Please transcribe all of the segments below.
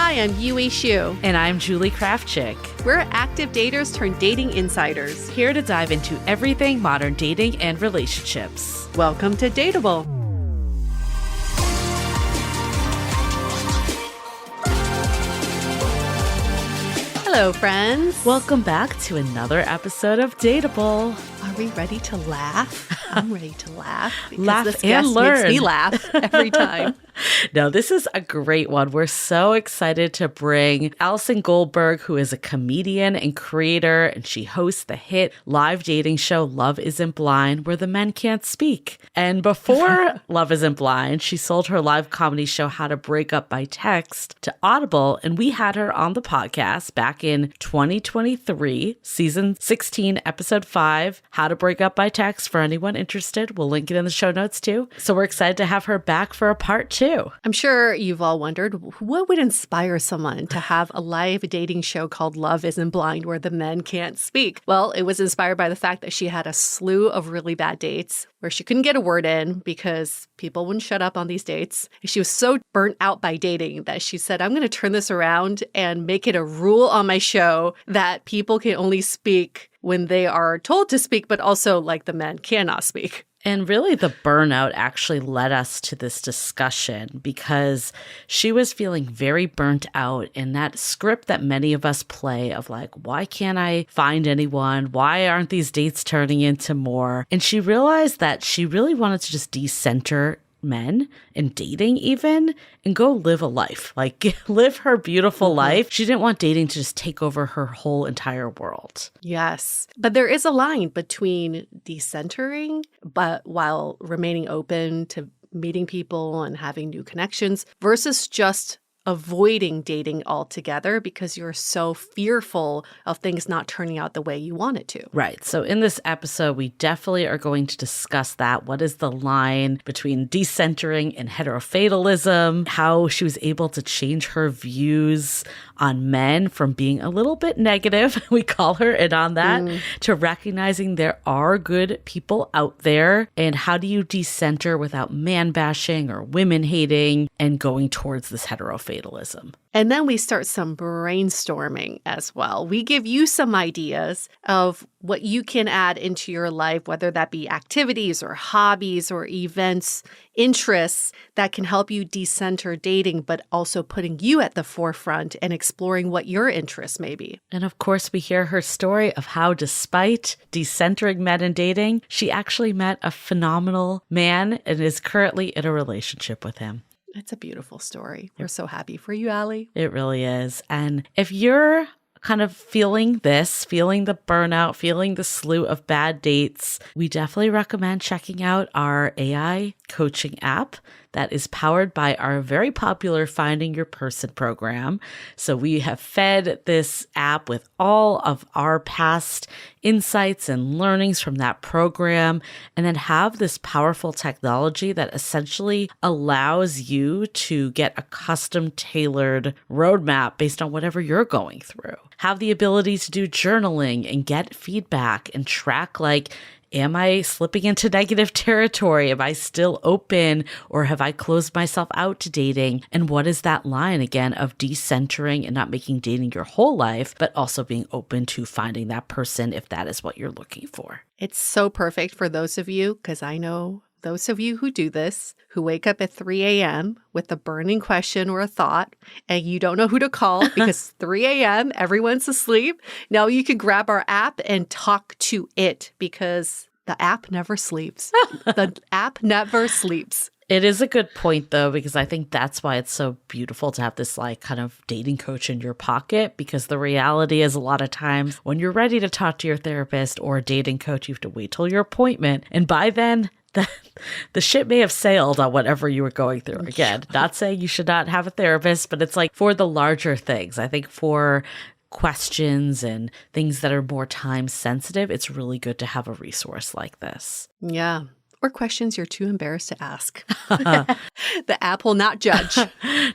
Hi, I'm Yui Xu. And I'm Julie Kraftchick. We're active daters turned dating insiders. Here to dive into everything modern dating and relationships. Welcome to DATEABLE. Hello, friends. Welcome back to another episode of DATEABLE. Are we ready to laugh? I'm ready to laugh. Laugh this and guest learn. makes me laugh every time. No, this is a great one. We're so excited to bring Allison Goldberg, who is a comedian and creator, and she hosts the hit live dating show Love Isn't Blind, where the men can't speak. And before Love Isn't Blind, she sold her live comedy show How to Break Up by Text to Audible, and we had her on the podcast back in 2023, season 16, episode 5, How to Break Up by Text. For anyone interested, we'll link it in the show notes too. So we're excited to have her back for a part 2. I'm sure you've all wondered, what would inspire someone to have a live dating show called Love Isn't Blind where the men can't speak? Well, it was inspired by the fact that she had a slew of really bad dates where she couldn't get a word in because people wouldn't shut up on these dates. She was so burnt out by dating that she said, I'm going to turn this around and make it a rule on my show that people can only speak when they are told to speak, but also like the men cannot speak. And really, the burnout actually led us to this discussion because she was feeling very burnt out in that script that many of us play of like, why can't I find anyone? Why aren't these dates turning into more? And she realized that she really wanted to just decenter men and dating even and go live a life, like live her beautiful life. She didn't want dating to just take over her whole entire world. Yes. But there is a line between decentering, but while remaining open to meeting people and having new connections versus just avoiding dating altogether because you're so fearful of things not turning out the way you want it to. Right. So in this episode, we definitely are going to discuss that. What is the line between decentering and heterofatalism? How she was able to change her views on men from being a little bit negative, we call her in on that, to recognizing there are good people out there. And how do you decenter without man bashing or women hating and going towards this heterofatalism? And then we start some brainstorming as well. We give you some ideas of what you can add into your life, whether that be activities or hobbies or events, interests that can help you decenter dating, but also putting you at the forefront and exploring what your interests may be. And of course, we hear her story of how despite decentering men and dating, she actually met a phenomenal man and is currently in a relationship with him. It's a beautiful story. We're so happy for you, Allie. It really is. And if you're kind of feeling the burnout, feeling the slew of bad dates, we definitely recommend checking out our AI coaching app that is powered by our very popular Finding Your Person program. So we have fed this app with all of our past insights and learnings from that program, and then have this powerful technology that essentially allows you to get a custom tailored roadmap based on whatever you're going through. Have the ability to do journaling and get feedback and track like, am I slipping into negative territory? Am I still open, or have I closed myself out to dating? And what is that line again of decentering and not making dating your whole life, but also being open to finding that person if that is what you're looking for? It's so perfect for those of you, because I know those of you who do this, who wake up at 3 a.m. with a burning question or a thought, and you don't know who to call because 3 a.m., everyone's asleep. Now you can grab our app and talk to it because the app never sleeps. The app never sleeps. It is a good point, though, because I think that's why it's so beautiful to have this like kind of dating coach in your pocket, because the reality is a lot of times when you're ready to talk to your therapist or a dating coach, you have to wait till your appointment. And by then, the ship may have sailed on whatever you were going through. Again, not saying you should not have a therapist, but it's like for the larger things. I think for questions and things that are more time sensitive, it's really good to have a resource like this. Yeah. Or questions you're too embarrassed to ask. The app will not judge.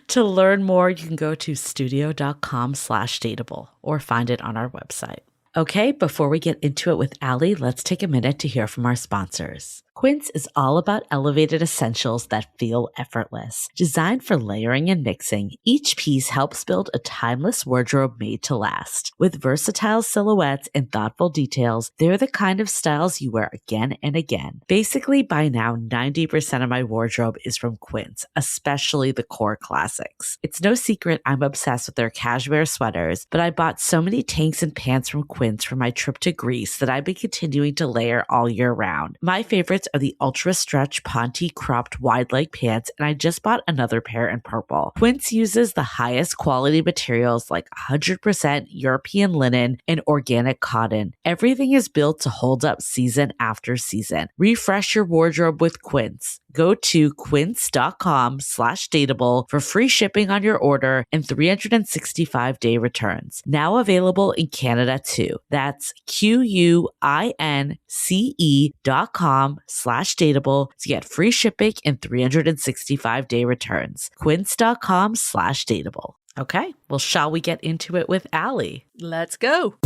To learn more, you can go to studio.com/dateable or find it on our website. Okay, before we get into it with Allie, let's take a minute to hear from our sponsors. Quince is all about elevated essentials that feel effortless. Designed for layering and mixing, each piece helps build a timeless wardrobe made to last. With versatile silhouettes and thoughtful details, they're the kind of styles you wear again and again. Basically, by now, 90% of my wardrobe is from Quince, especially the core classics. It's no secret I'm obsessed with their cashmere sweaters, but I bought so many tanks and pants from Quince for my trip to Greece that I've been continuing to layer all year round. My favorites are the ultra stretch Ponte cropped wide leg pants, and I just bought another pair in purple. Quince uses the highest quality materials like 100% European linen and organic cotton. Everything is built to hold up season after season. Refresh your wardrobe with Quince. Go to quince.com/dateable for free shipping on your order and 365-day returns. Now available in Canada too. That's QUINCE.com/dateable to get free shipping and 365-day returns. Quince.com/dateable. Okay, well, shall we get into it with Allie? Let's go.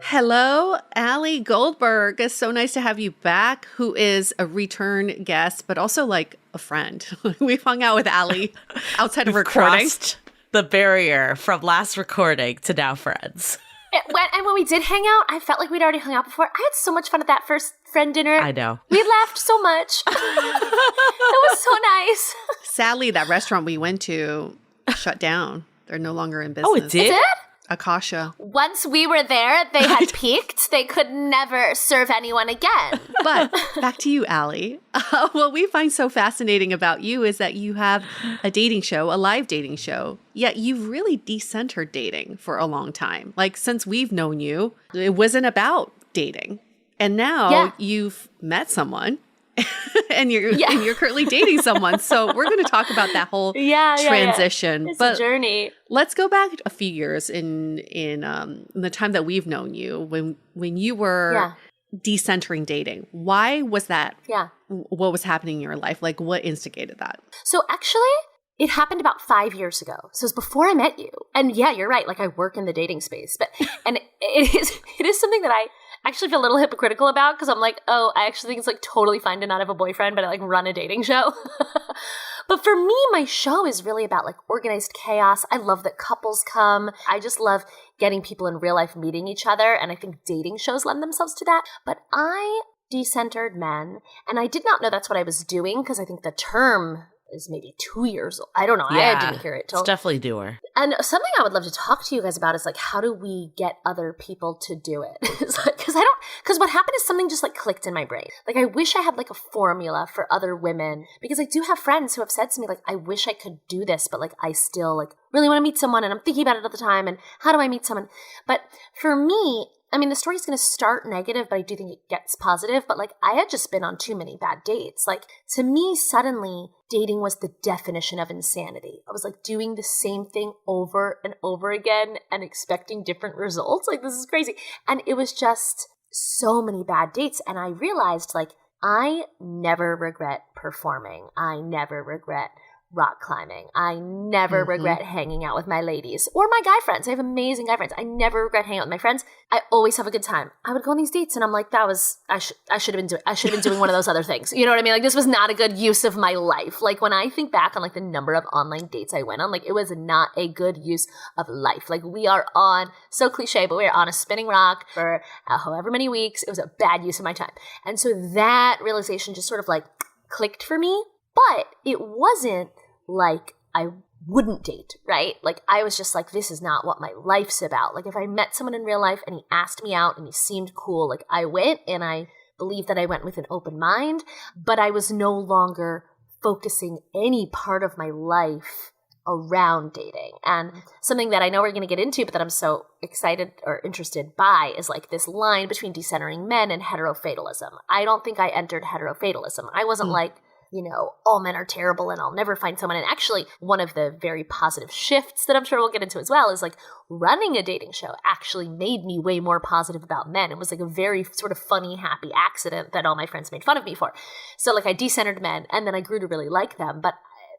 Hello, Allie Goldberg. It's so nice to have you back, who is a return guest, but also like a friend. We've hung out with Allie outside of recording. Crossed the barrier from last recording to now friends. And when we did hang out, I felt like we'd already hung out before. I had so much fun at that first friend dinner. I know. We laughed so much. It was so nice. Sadly, that restaurant we went to shut down. They're no longer in business. Oh, it did? Is it? Akasha. Once we were there, they had peaked. They could never serve anyone again. But back to you, Allie. What we find so fascinating about you is that you have a dating show, a live dating show, yet you've really decentered dating for a long time. Like, since we've known you, it wasn't about dating. And now you've met someone. and you're currently dating someone. So we're going to talk about that whole transition. It's a journey. Let's go back a few years in the time that we've known you, when you were decentering dating. Why was that? Yeah. What was happening in your life? Like, what instigated that? So actually, it happened about 5 years ago. So it was before I met you. And yeah, you're right. Like, I work in the dating space, and it is something that I actually feel a little hypocritical about, because I'm like, oh, I actually think it's like totally fine to not have a boyfriend, but I like run a dating show. But for me, my show is really about like organized chaos. I love that couples come. I just love getting people in real life meeting each other. And I think dating shows lend themselves to that. But I decentered men, and I did not know that's what I was doing, because I think the term is maybe 2 years old. I don't know. Yeah, I didn't hear it till. It's definitely newer. And something I would love to talk to you guys about is like, how do we get other people to do it? Because what happened is something just like clicked in my brain. Like, I wish I had like a formula for other women, because I do have friends who have said to me, like, I wish I could do this, but like, I still like really want to meet someone, and I'm thinking about it all the time. And how do I meet someone? But for me, I mean, the story's going to start negative, but I do think it gets positive. But like, I had just been on too many bad dates. Like, to me, suddenly dating was the definition of insanity. I was like doing the same thing over and over again and expecting different results. Like, this is crazy. And it was just so many bad dates. And I realized, like, I never regret performing. I never regret rock climbing. I never regret hanging out with my ladies or my guy friends. I have amazing guy friends. I never regret hanging out with my friends. I always have a good time. I would go on these dates and I'm like, I should have been doing one of those other things. You know what I mean? Like, this was not a good use of my life. Like, when I think back on like the number of online dates I went on, like, it was not a good use of life. Like, we are on, so cliche, but we are on a spinning rock for however many weeks. It was a bad use of my time. And so that realization just sort of like clicked for me, but it wasn't like I wouldn't date, right? Like, I was just like, this is not what my life's about. Like, if I met someone in real life and he asked me out and he seemed cool, like, I went, and I believe that I went with an open mind, but I was no longer focusing any part of my life around dating. And something that I know we're going to get into, but that I'm so excited or interested by, is like this line between decentering men and heterofatalism. I don't think I entered heterofatalism. I wasn't like, you know, all men are terrible and I'll never find someone. And actually, one of the very positive shifts that I'm sure we'll get into as well is like running a dating show actually made me way more positive about men. It was like a very sort of funny, happy accident that all my friends made fun of me for. So like, I decentered men, and then I grew to really like them. But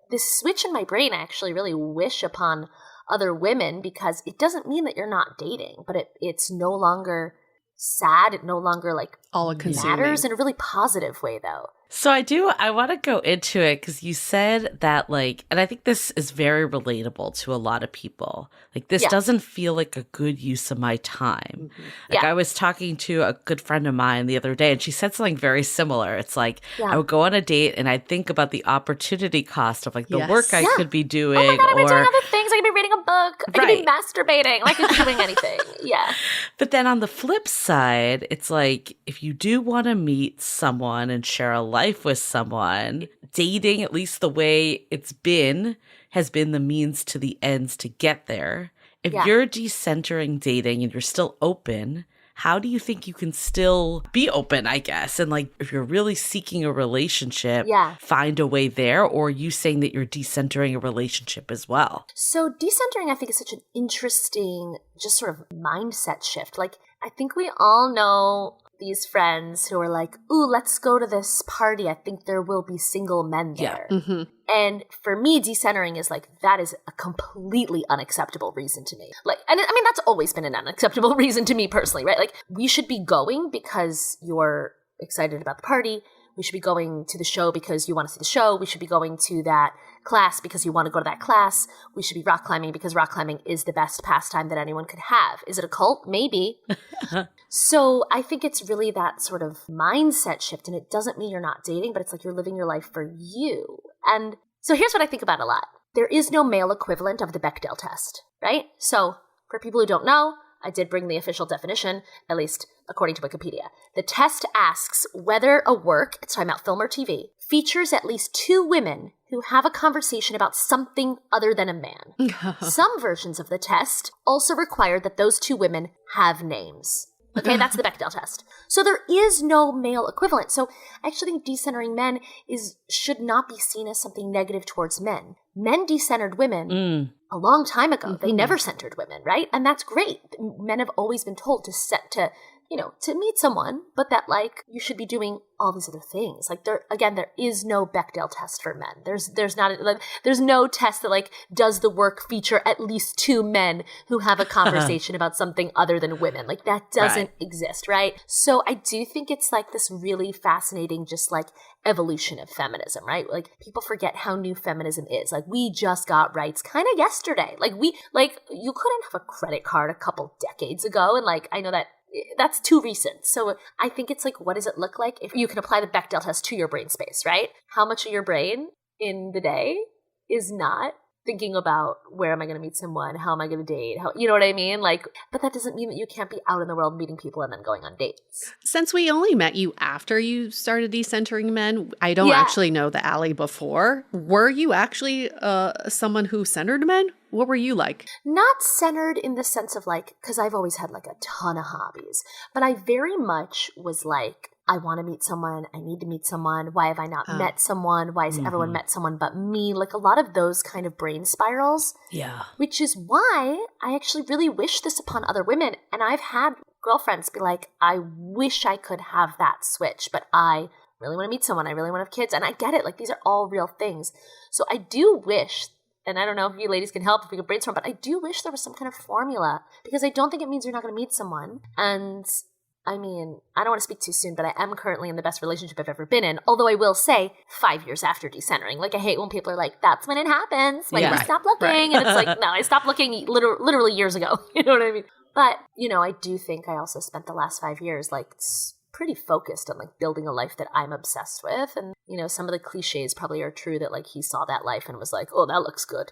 this switch in my brain, I actually really wish upon other women, because it doesn't mean that you're not dating, but it's no longer sad. It no longer like all-consuming. matters in a really positive way, though. So I want to go into it because you said that, like, and I think this is very relatable to a lot of people. Like, this doesn't feel like a good use of my time. Like, I was talking to a good friend of mine the other day, and she said something very similar. It's like, I would go on a date and I'd think about the opportunity cost of, like, the work I could be doing. Oh my God, I could be doing other things. I could be reading a book. I could be masturbating. I could be doing anything. Yeah. But then on the flip side, it's like, if you do want to meet someone and share a life with someone, dating, at least the way it's been, has been the means to the ends to get there. If you're decentering dating and you're still open, how do you think you can still be open, I guess? And like, if you're really seeking a relationship, find a way there, or are you saying that you're decentering a relationship as well? So decentering, I think, is such an interesting just sort of mindset shift. Like, I think we all know these friends who are like, ooh, let's go to this party. I think there will be single men there. And for me, decentering is like, that is a completely unacceptable reason to me. Like, and I mean, that's always been an unacceptable reason to me personally, right? Like, we should be going because you're excited about the party. We should be going to the show because you want to see the show. We should be going to that class because you want to go to that class. We should be rock climbing because rock climbing is the best pastime that anyone could have. Is it a cult? Maybe. So I think it's really that sort of mindset shift, and it doesn't mean you're not dating, but it's like you're living your life for you. And so here's what I think about a lot. There is no male equivalent of the Bechdel test, right? So for people who don't know, I did bring the official definition, at least according to Wikipedia. The test asks whether a work, it's talking about film or TV, features at least two women who have a conversation about something other than a man. Some versions of the test also require that those two women have names. Okay, that's the Bechdel test. So there is no male equivalent. So I actually think decentering men should not be seen as something negative towards men. Men decentered women a long time ago. They never centered women, right? And that's great. Men have always been told to meet someone, but that like you should be doing all these other things. Like there is no Bechdel test for men. There's no test that like does the work feature at least two men who have a conversation about something other than women. Like that doesn't exist, right? So I do think it's like this really fascinating just like evolution of feminism, right? Like people forget how new feminism is. Like we just got rights kind of yesterday. Like you couldn't have a credit card a couple decades ago, and like I know that's too recent. So I think it's like, what does it look like if you can apply the Bechdel test to your brain space, right? How much of your brain in the day is not thinking about where am I going to meet someone? How am I going to date? You know what I mean? Like, but that doesn't mean that you can't be out in the world meeting people and then going on dates. Since we only met you after you started decentering men, I don't actually know the Allie before. Were you actually someone who centered men? What were you like? Not centered in the sense of like, because I've always had like a ton of hobbies, but I very much was like, I want to meet someone. I need to meet someone. Why have I not met someone? Why has everyone met someone but me? Like a lot of those kind of brain spirals. Yeah. Which is why I actually really wish this upon other women. And I've had girlfriends be like, I wish I could have that switch, but I really want to meet someone. I really want to have kids. And I get it. Like these are all real things. So I do wish, and I don't know if you ladies can help, if we can brainstorm, but I do wish there was some kind of formula, because I don't think it means you're not going to meet someone. And I mean, I don't want to speak too soon, but I am currently in the best relationship I've ever been in. Although I will say 5 years after decentering. Like I hate when people are like, that's when it happens. When you stop looking. And it's like, no, I stopped looking literally years ago. You know what I mean? But, I do think I also spent the last 5 years like pretty focused on like building a life that I'm obsessed with. And, some of the cliches probably are true that like he saw that life and was like, oh, that looks good.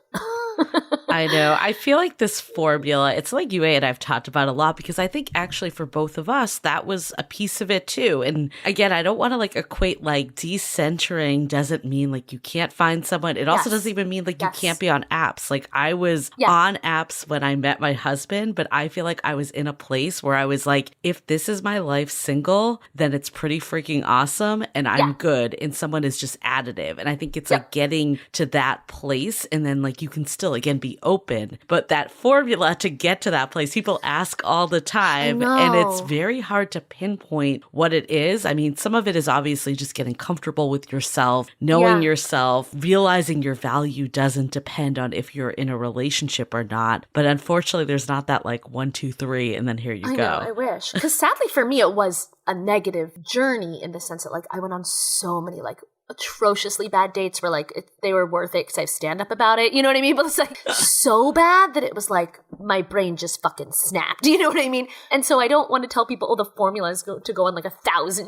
I know. I feel like this formula, it's like you and I've talked about a lot, because I think actually for both of us, that was a piece of it too. And again, I don't want to like equate like decentering doesn't mean like you can't find someone. It also doesn't even mean like you can't be on apps. Like I was on apps when I met my husband, but I feel like I was in a place where I was like, if this is my life single, then it's pretty freaking awesome and I'm good, and someone is just additive. And I think it's like getting to that place, and then like you can still again be open. But that formula to get to that place, people ask all the time. And it's very hard to pinpoint what it is. I mean, some of it is obviously just getting comfortable with yourself, knowing yourself, realizing your value doesn't depend on if you're in a relationship or not. But unfortunately, there's not that like 1, 2, 3, and then here you go. I wish. Because sadly for me, it was a negative journey in the sense that like I went on so many like atrociously bad dates where like they were worth it because I have stand up about it. You know what I mean? But it's like so bad that it was like my brain just fucking snapped. You know what I mean? And so I don't want to tell people, oh, the formula is to go on like 1,000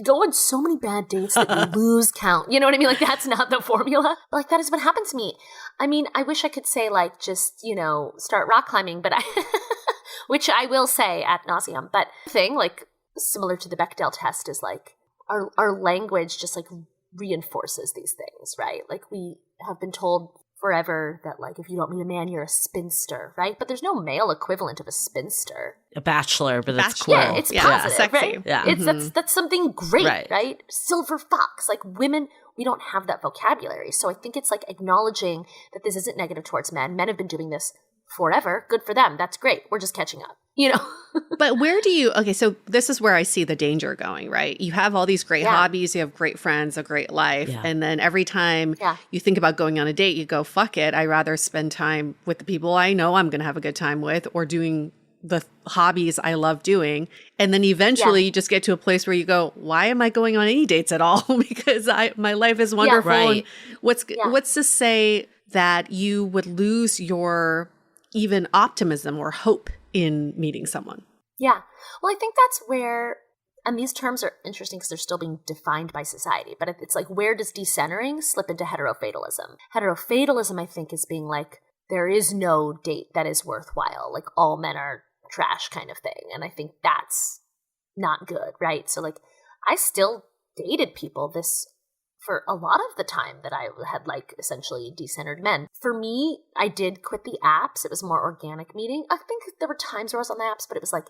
go on so many bad dates that you lose count. You know what I mean? Like that's not the formula. But like that is what happened to me. I mean, I wish I could say like just, you know, start rock climbing, but I, which I will say ad nauseum. But the thing like similar to the Bechdel test is like our language just like reinforces these things, right? Like we have been told forever that like if you don't meet a man, you're a spinster, right? But there's no male equivalent of a spinster. A bachelor, but it's cool. Yeah, it's positive, sexy. Right? Yeah. It's that's something great, right? Silver fox. Like women, we don't have that vocabulary. So I think it's like acknowledging that this isn't negative towards men. Men have been doing this forever. Good for them. That's great. We're just catching up. You know? But where do you, okay, so this is where I see the danger going, right? You have all these great hobbies, you have great friends, a great life. Yeah. And then every time you think about going on a date, you go, fuck it. I'd rather spend time with the people I know I'm going to have a good time with or doing the hobbies I love doing. And then eventually you just get to a place where you go, why am I going on any dates at all? Because my life is wonderful. Right. And what's to say that you would lose your even optimism or hope in meeting someone? Yeah. Well, I think that's where, and these terms are interesting because they're still being defined by society, but it's like, where does decentering slip into heterofatalism? Heterofatalism, I think, is being like, there is no date that is worthwhile. Like all men are trash kind of thing. And I think that's not good, right? So like, I still dated people for a lot of the time that I had like essentially decentered men. For me, I did quit the apps. It was more organic meeting. I think there were times where I was on the apps, but it was like,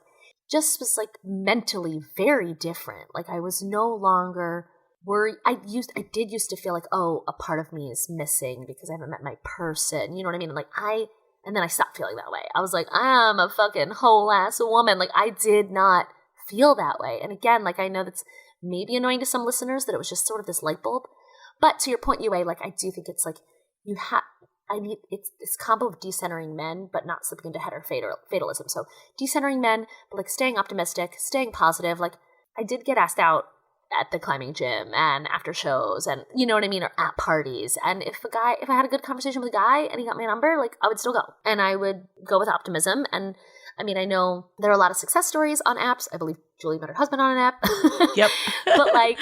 just was like mentally very different. Like I was no longer worried. I did used to feel like, oh, a part of me is missing because I haven't met my person. You know what I mean? And then I stopped feeling that way. I was like, I'm a fucking whole ass woman. Like I did not feel that way. And again, like I know that's maybe annoying to some listeners that it was just sort of this light bulb. But to your point, Yue, like I do think it's like it's this combo of decentering men, but not slipping into heterofatalism. So decentering men, but like staying optimistic, staying positive. Like I did get asked out at the climbing gym and after shows and you know what I mean, or at parties. And if I had a good conversation with a guy and he got my number, like I would still go. And I would go with optimism. And I mean, I know there are a lot of success stories on apps. I believe Julie met her husband on an app. Yep. But like,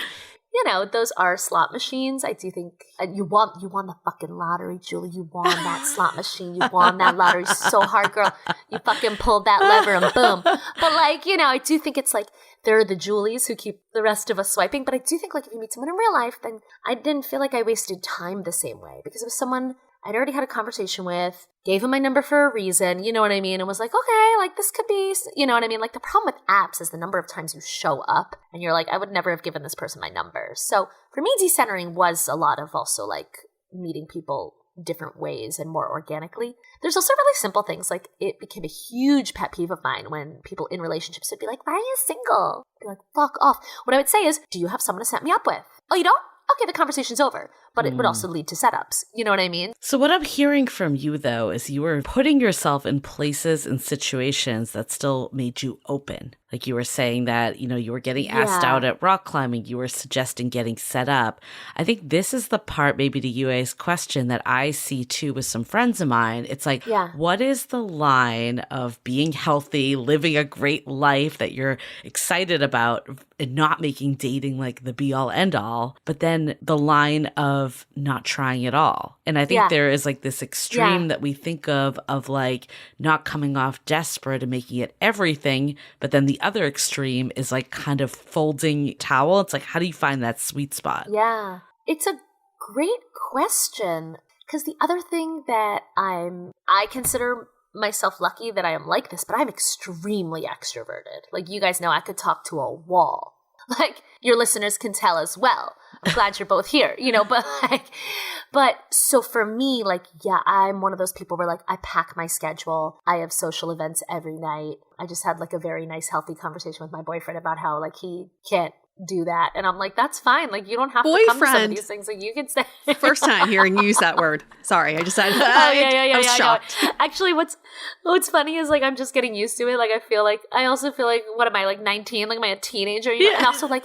you know, those are slot machines. I do think you won the fucking lottery, Julie. You won that slot machine. You won that lottery so hard, girl. You fucking pulled that lever and boom. But like, you know, I do think it's like there are the Julies who keep the rest of us swiping. But I do think like if you meet someone in real life, then I didn't feel like I wasted time the same way because it was someone I'd already had a conversation with, gave him my number for a reason, you know what I mean? And was like, okay, like this could be, you know what I mean? Like the problem with apps is the number of times you show up and you're like, I would never have given this person my number. So for me, decentering was a lot of also like meeting people different ways and more organically. There's also really simple things. Like it became a huge pet peeve of mine when people in relationships would be like, why are you single? I'd be like, fuck off. What I would say is, do you have someone to set me up with? Oh, you don't? Okay, the conversation's over. But it would also lead to setups. You know what I mean? So what I'm hearing from you, though, is you were putting yourself in places and situations that still made you open. Like you were saying that, you know, you were getting asked out at rock climbing. You were suggesting getting set up. I think this is the part, maybe to Yue's question, that I see too with some friends of mine. It's like, what is the line of being healthy, living a great life that you're excited about and not making dating like the be all end all, but then the line of not trying at all. And I think there is like this extreme that we think of like not coming off desperate and making it everything, but then the other extreme is like kind of folding towel. It's like, how do you find that sweet spot? Yeah, it's a great question. Because the other thing that I consider myself lucky that I am like this, but I'm extremely extroverted. Like you guys know, I could talk to a wall. Like, your listeners can tell as well. I'm glad you're both here, but so for me, like, yeah, I'm one of those people where like I pack my schedule. I have social events every night. I just had like a very nice, healthy conversation with my boyfriend about how like he can't do that. And I'm like, that's fine. Like, you don't have to come to some of these things. Like, you can stay. First time hearing you use that word. Sorry. I decided. I was shocked. Actually, what's funny is like, I'm just getting used to it. Like, I also feel like, what am I, like 19? Like, am I a teenager? And also like,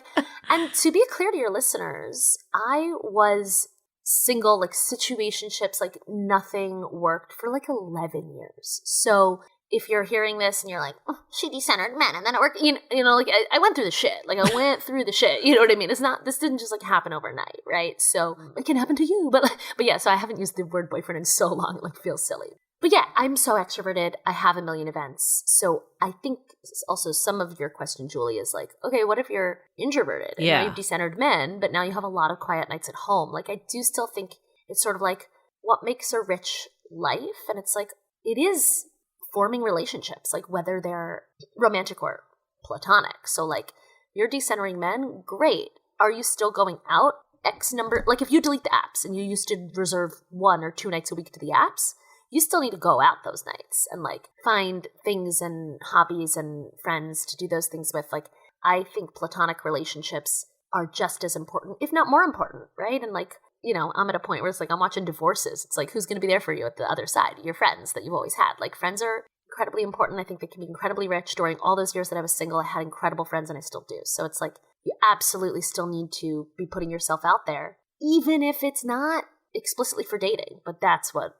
and to be clear to your listeners, I was single, like situationships, like nothing worked for like 11 years. So if you're hearing this and you're like, oh, she decentered men and then it worked, like I went through the shit. Like, I went through the shit. You know what I mean? This didn't just like happen overnight, right? So it can happen to you. But yeah, so I haven't used the word boyfriend in so long, it like feels silly. But yeah, I'm so extroverted. I have a million events. So I think also some of your question, Julie, is like, okay, what if you're introverted? And now you've decentered men, but now you have a lot of quiet nights at home. Like, I do still think it's sort of like what makes a rich life. And it's like, it is forming relationships, like whether they're romantic or platonic. So like, you're decentering men, great. Are you still going out X number? Like, if you delete the apps and you used to reserve 1 or 2 nights a week to the apps, you still need to go out those nights and like find things and hobbies and friends to do those things with. Like, I think platonic relationships are just as important, if not more important, right? And like, I'm at a point where it's like, I'm watching divorces. It's like, who's going to be there for you at the other side? Your friends that you've always had. Like, friends are incredibly important. I think they can be incredibly rich. During all those years that I was single, I had incredible friends and I still do. So it's like, you absolutely still need to be putting yourself out there, even if it's not explicitly for dating. But that's what,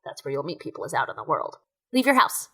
that's where you'll meet people, is out in the world. Leave your house.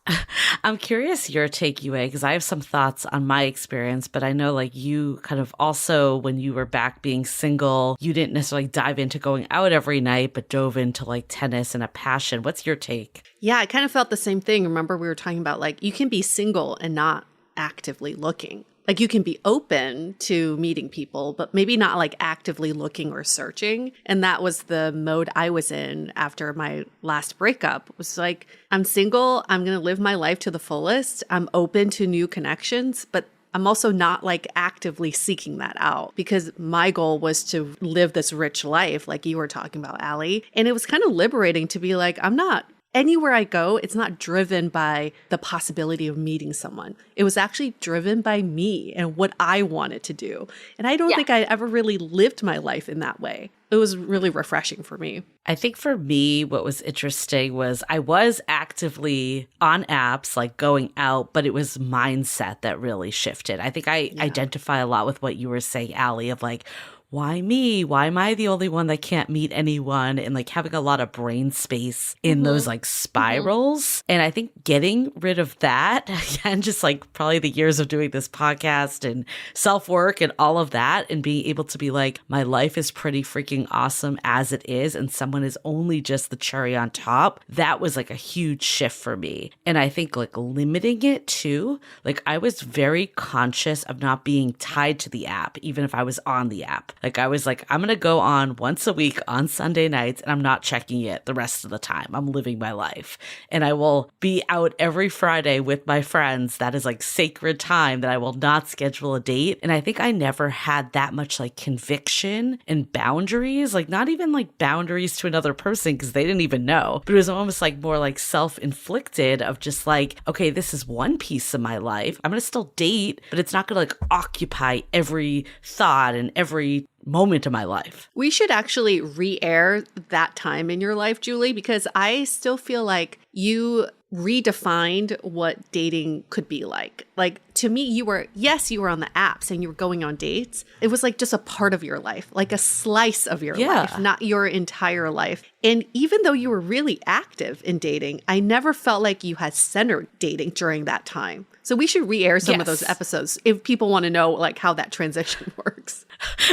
I'm curious your take, Yue, because I have some thoughts on my experience, but I know like you kind of also, when you were back being single, you didn't necessarily dive into going out every night, but dove into like tennis and a passion. What's your take? Yeah, I kind of felt the same thing. Remember, we were talking about like, you can be single and not actively looking. Like, you can be open to meeting people, but maybe not like actively looking or searching. And that was the mode I was in after my last breakup. It was like, I'm single. I'm going to live my life to the fullest. I'm open to new connections, but I'm also not like actively seeking that out, because my goal was to live this rich life like you were talking about, Allie. And it was kind of liberating to be like, I'm not. Anywhere I go, it's not driven by the possibility of meeting someone. It was actually driven by me and what I wanted to do. And I don't think I ever really lived my life in that way. It was really refreshing for me. I think for me, what was interesting was I was actively on apps, like going out, but it was mindset that really shifted. I think I identify a lot with what you were saying, Allie, of like, why me? Why am I the only one that can't meet anyone? And like having a lot of brain space in those like spirals. And I think getting rid of that, again, just like probably the years of doing this podcast and self-work and all of that, and being able to be like, my life is pretty freaking awesome as it is, and someone is only just the cherry on top. That was like a huge shift for me. And I think like limiting it too, like I was very conscious of not being tied to the app, even if I was on the app. Like, I was like, I'm going to go on once a week on Sunday nights, and I'm not checking it the rest of the time. I'm living my life. And I will be out every Friday with my friends. That is like sacred time that I will not schedule a date. And I think I never had that much like conviction and boundaries, like not even like boundaries to another person, because they didn't even know. But it was almost like more like self-inflicted of just like, okay, this is one piece of my life. I'm going to still date, but it's not going to like occupy every thought and every moment of my life. We should actually re-air that time in your life, Julie, because I still feel like you redefined what dating could be like. Like, to me, you were on the apps and you were going on dates. It was like just a part of your life, like a slice of your life, not your entire life. And even though you were really active in dating, I never felt like you had centered dating during that time. So we should re-air some of those episodes if people want to know like how that transition works.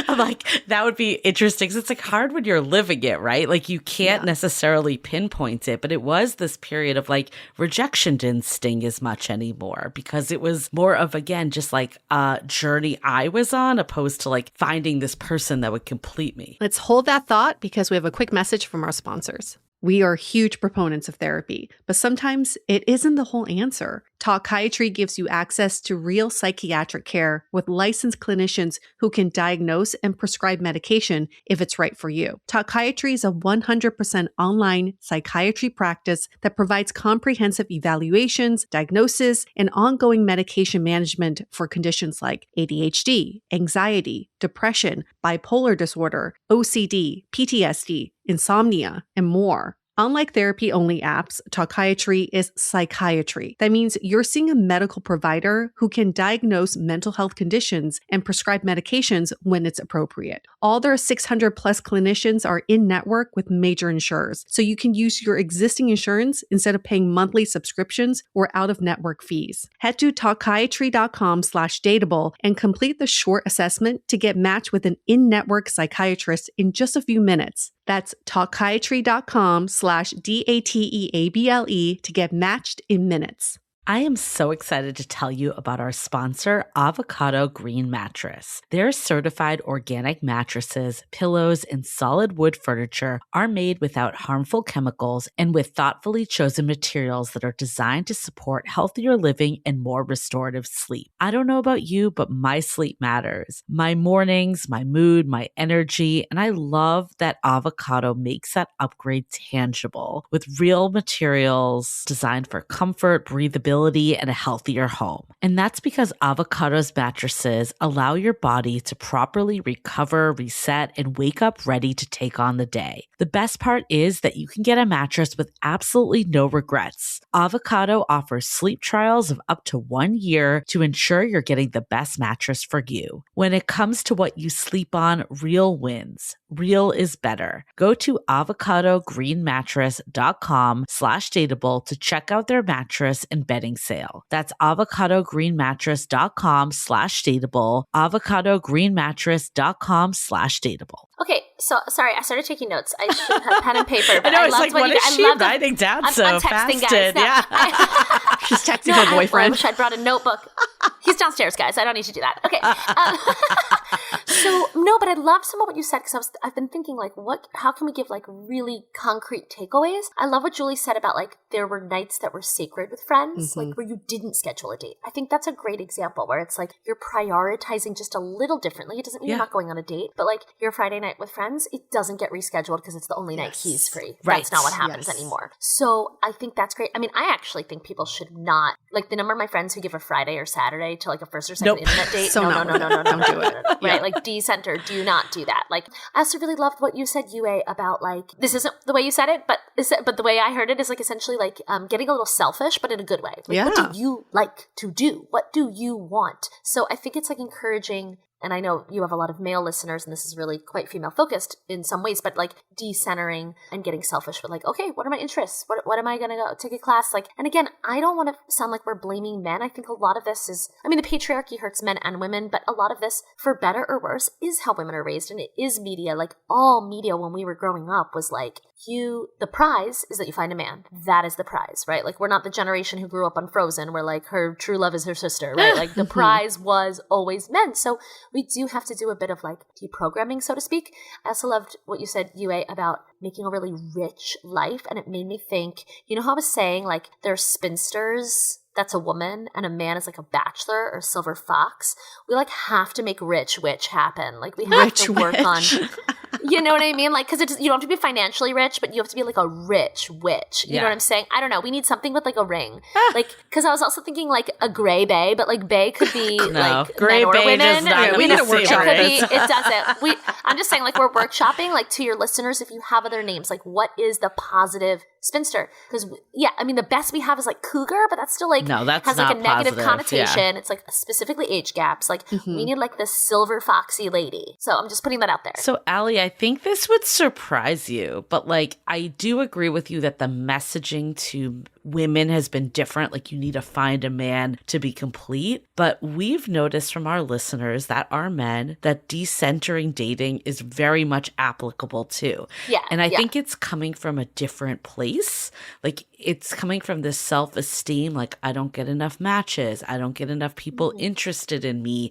I'm like, that would be interesting, because it's like hard when you're living it, right? Like you can't necessarily pinpoint it, but it was this period of like rejection didn't sting as much anymore, because it was more of, again, just like a journey I was on, opposed to like finding this person that would complete me. Let's hold that thought, because we have a quick message from our sponsors. We are huge proponents of therapy, but sometimes it isn't the whole answer. Talkiatry gives you access to real psychiatric care with licensed clinicians who can diagnose and prescribe medication if it's right for you. Talkiatry is a 100% online psychiatry practice that provides comprehensive evaluations, diagnosis, and ongoing medication management for conditions like ADHD, anxiety, depression, bipolar disorder, OCD, PTSD, insomnia, and more. Unlike therapy-only apps, Talkiatry is psychiatry. That means you're seeing a medical provider who can diagnose mental health conditions and prescribe medications when it's appropriate. All their 600-plus clinicians are in-network with major insurers, so you can use your existing insurance instead of paying monthly subscriptions or out-of-network fees. Head to talkiatry.com/dateable and complete the short assessment to get matched with an in-network psychiatrist in just a few minutes. That's talkiatry.com/DATEABLE to get matched in minutes. I am so excited to tell you about our sponsor, Avocado Green Mattress. Their certified organic mattresses, pillows, and solid wood furniture are made without harmful chemicals and with thoughtfully chosen materials that are designed to support healthier living and more restorative sleep. I don't know about you, but my sleep matters. My mornings, my mood, my energy, and I love that Avocado makes that upgrade tangible with real materials designed for comfort, breathability, and a healthier home. And that's because Avocado's mattresses allow your body to properly recover, reset, and wake up ready to take on the day. The best part is that you can get a mattress with absolutely no regrets. Avocado offers sleep trials of up to 1 year to ensure you're getting the best mattress for you. When it comes to what you sleep on, real wins. Real is better. Go to avocadogreenmattress.com/dateable to check out their mattress and bedding sale. That's avocadogreenmattress.com/dateable, avocadogreenmattress.com/dateable. Okay, so sorry, I started taking notes. I should have pen and paper. But I know, it's like, what is she writing down I'm so texting, fast? guys. Yeah. She's texting her boyfriend. I wish I'd brought a notebook. He's downstairs, guys. I don't need to do that. Okay. But I love some of what you said because I've been thinking like, how can we give like really concrete takeaways? I love what Julie said about like there were nights that were sacred with friends, like where you didn't schedule a date. I think that's a great example where it's like you're prioritizing just a little differently. It doesn't mean you're not going on a date, but like your Friday night with friends, it doesn't get rescheduled because it's the only night he's free. Right. That's not what happens anymore. So I think that's great. I mean, I actually think people should not, like the number of my friends who give a Friday or Saturday to like a first or second internet date. So no. Don't do it. Right? Like decenter, do not do that. Like I also really loved what you said, Yue, about like, this isn't the way you said it, but the way I heard it is like essentially like getting a little selfish, but in a good way. Like, what do you like to do? What do you want? So I think it's like encouraging, and I know you have a lot of male listeners and this is really quite female focused in some ways, but like decentering and getting selfish with like, okay, what are my interests? What am I going to go take a class? Like, and again, I don't want to sound like we're blaming men. I think a lot of this is, I mean, the patriarchy hurts men and women, but a lot of this, for better or worse, is how women are raised. And it is media. Like all media when we were growing up was like, the prize is that you find a man. That is the prize, right? Like we're not the generation who grew up on Frozen where like her true love is her sister, right? Like the prize was always men. So we do have to do a bit of like deprogramming, so to speak. I also loved what you said, Yue, about making a really rich life. And it made me think, you know how I was saying like there's spinsters, that's a woman, and a man is like a bachelor or silver fox. We like have to make rich witch happen. Like we have to work on... You know what I mean? Like, because you don't have to be financially rich, but you have to be like a rich witch. You know what I'm saying? I don't know. We need something with like a ring. Like, because I was also thinking like a gray bae, but like bae could be like gray men or bae women. we need a workshop. It doesn't. I'm just saying like we're workshopping like to your listeners, if you have other names, like what is the positive spinster? Because I mean the best we have is like cougar, but that's still like has like a negative connotation. Yeah. It's like specifically age gaps. Like we need like this silver foxy lady. So I'm just putting that out there. So Allie, I think this would surprise you, but like I do agree with you that the messaging to women has been different. Like you need to find a man to be complete. But we've noticed from our listeners that are men that decentering dating is very much applicable too. Yeah. And I think it's coming from a different place. place. Like it's coming from this self-esteem, like I don't get enough matches. I don't get enough people interested in me.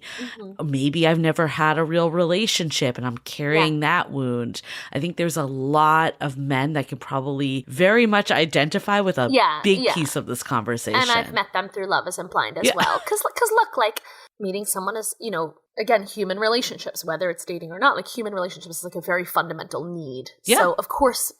Maybe I've never had a real relationship and I'm carrying that wound. I think there's a lot of men that can probably very much identify with a big piece of this conversation. And I've met them through Love Isn't Blind as well. Because look, like meeting someone is, again, human relationships, whether it's dating or not, like human relationships is like a very fundamental need. Yeah. So of course,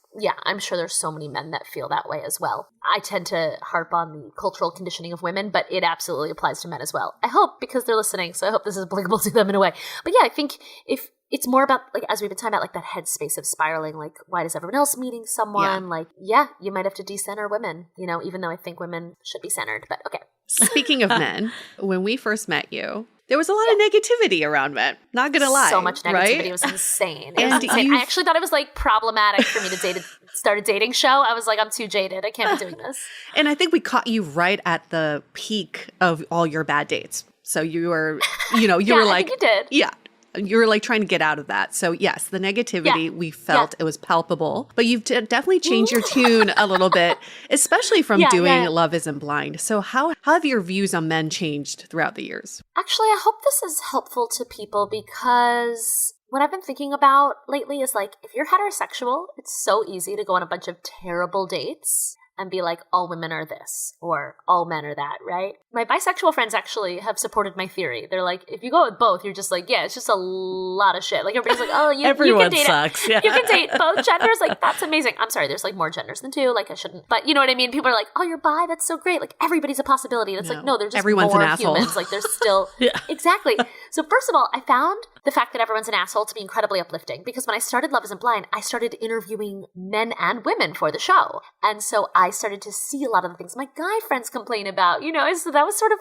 I'm sure there's so many men that feel that way as well. I tend to harp on the cultural conditioning of women, but it absolutely applies to men as well. I hope, because they're listening, so I hope this is applicable to them in a way. But I think if it's more about, like, as we've been talking about, like that headspace of spiraling, like, why does everyone else meeting someone? Like, you might have to decenter women, even though I think women should be centered, but okay. Speaking of men, when we first met you, there was a lot of negativity around men. Not gonna lie. So much negativity. Right? It was insane. I actually thought it was like problematic for me to start a dating show. I was like, I'm too jaded. I can't be doing this. And I think we caught you right at the peak of all your bad dates. So you were, you were like, I think you did. Yeah. You were like trying to get out of that. So yes, the negativity we felt, it was palpable. But you've definitely changed your tune a little bit, especially from doing Love Isn't Blind. So how have your views on men changed throughout the years? Actually, I hope this is helpful to people, because what I've been thinking about lately is like, if you're heterosexual, it's so easy to go on a bunch of terrible dates and be like, all women are this, or all men are that, right? My bisexual friends actually have supported my theory. They're like, if you go with both, you're just like, it's just a lot of shit. Like, everybody's like, oh, everyone you can date sucks. Yeah. You can date both genders. Like, that's amazing. I'm sorry, there's like more genders than two. Like, I shouldn't. But you know what I mean? People are like, oh, you're bi? That's so great. Like, everybody's a possibility. And it's like, no, they're just everyone's more an asshole. humans. Like, there's still... Exactly. So first of all, I found the fact that everyone's an asshole to be incredibly uplifting, because when I started Love Isn't Blind, I started interviewing men and women for the show. And so I started to see a lot of the things my guy friends complain about, so that was sort of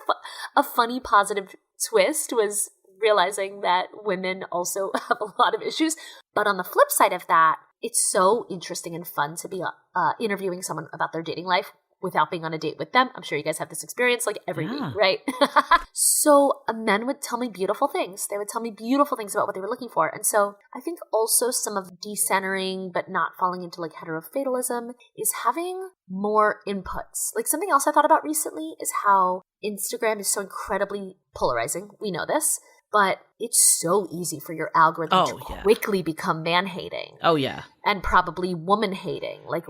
a funny positive twist, was realizing that women also have a lot of issues. But on the flip side of that, it's so interesting and fun to be interviewing someone about their dating life without being on a date with them. I'm sure you guys have this experience like every week, right? So men would tell me beautiful things. They would tell me beautiful things about what they were looking for. And so I think also some of decentering but not falling into like heterofatalism is having more inputs. Like, something else I thought about recently is how Instagram is so incredibly polarizing. We know this. But it's so easy for your algorithm to quickly become man-hating. Oh, yeah. And probably woman-hating. Like,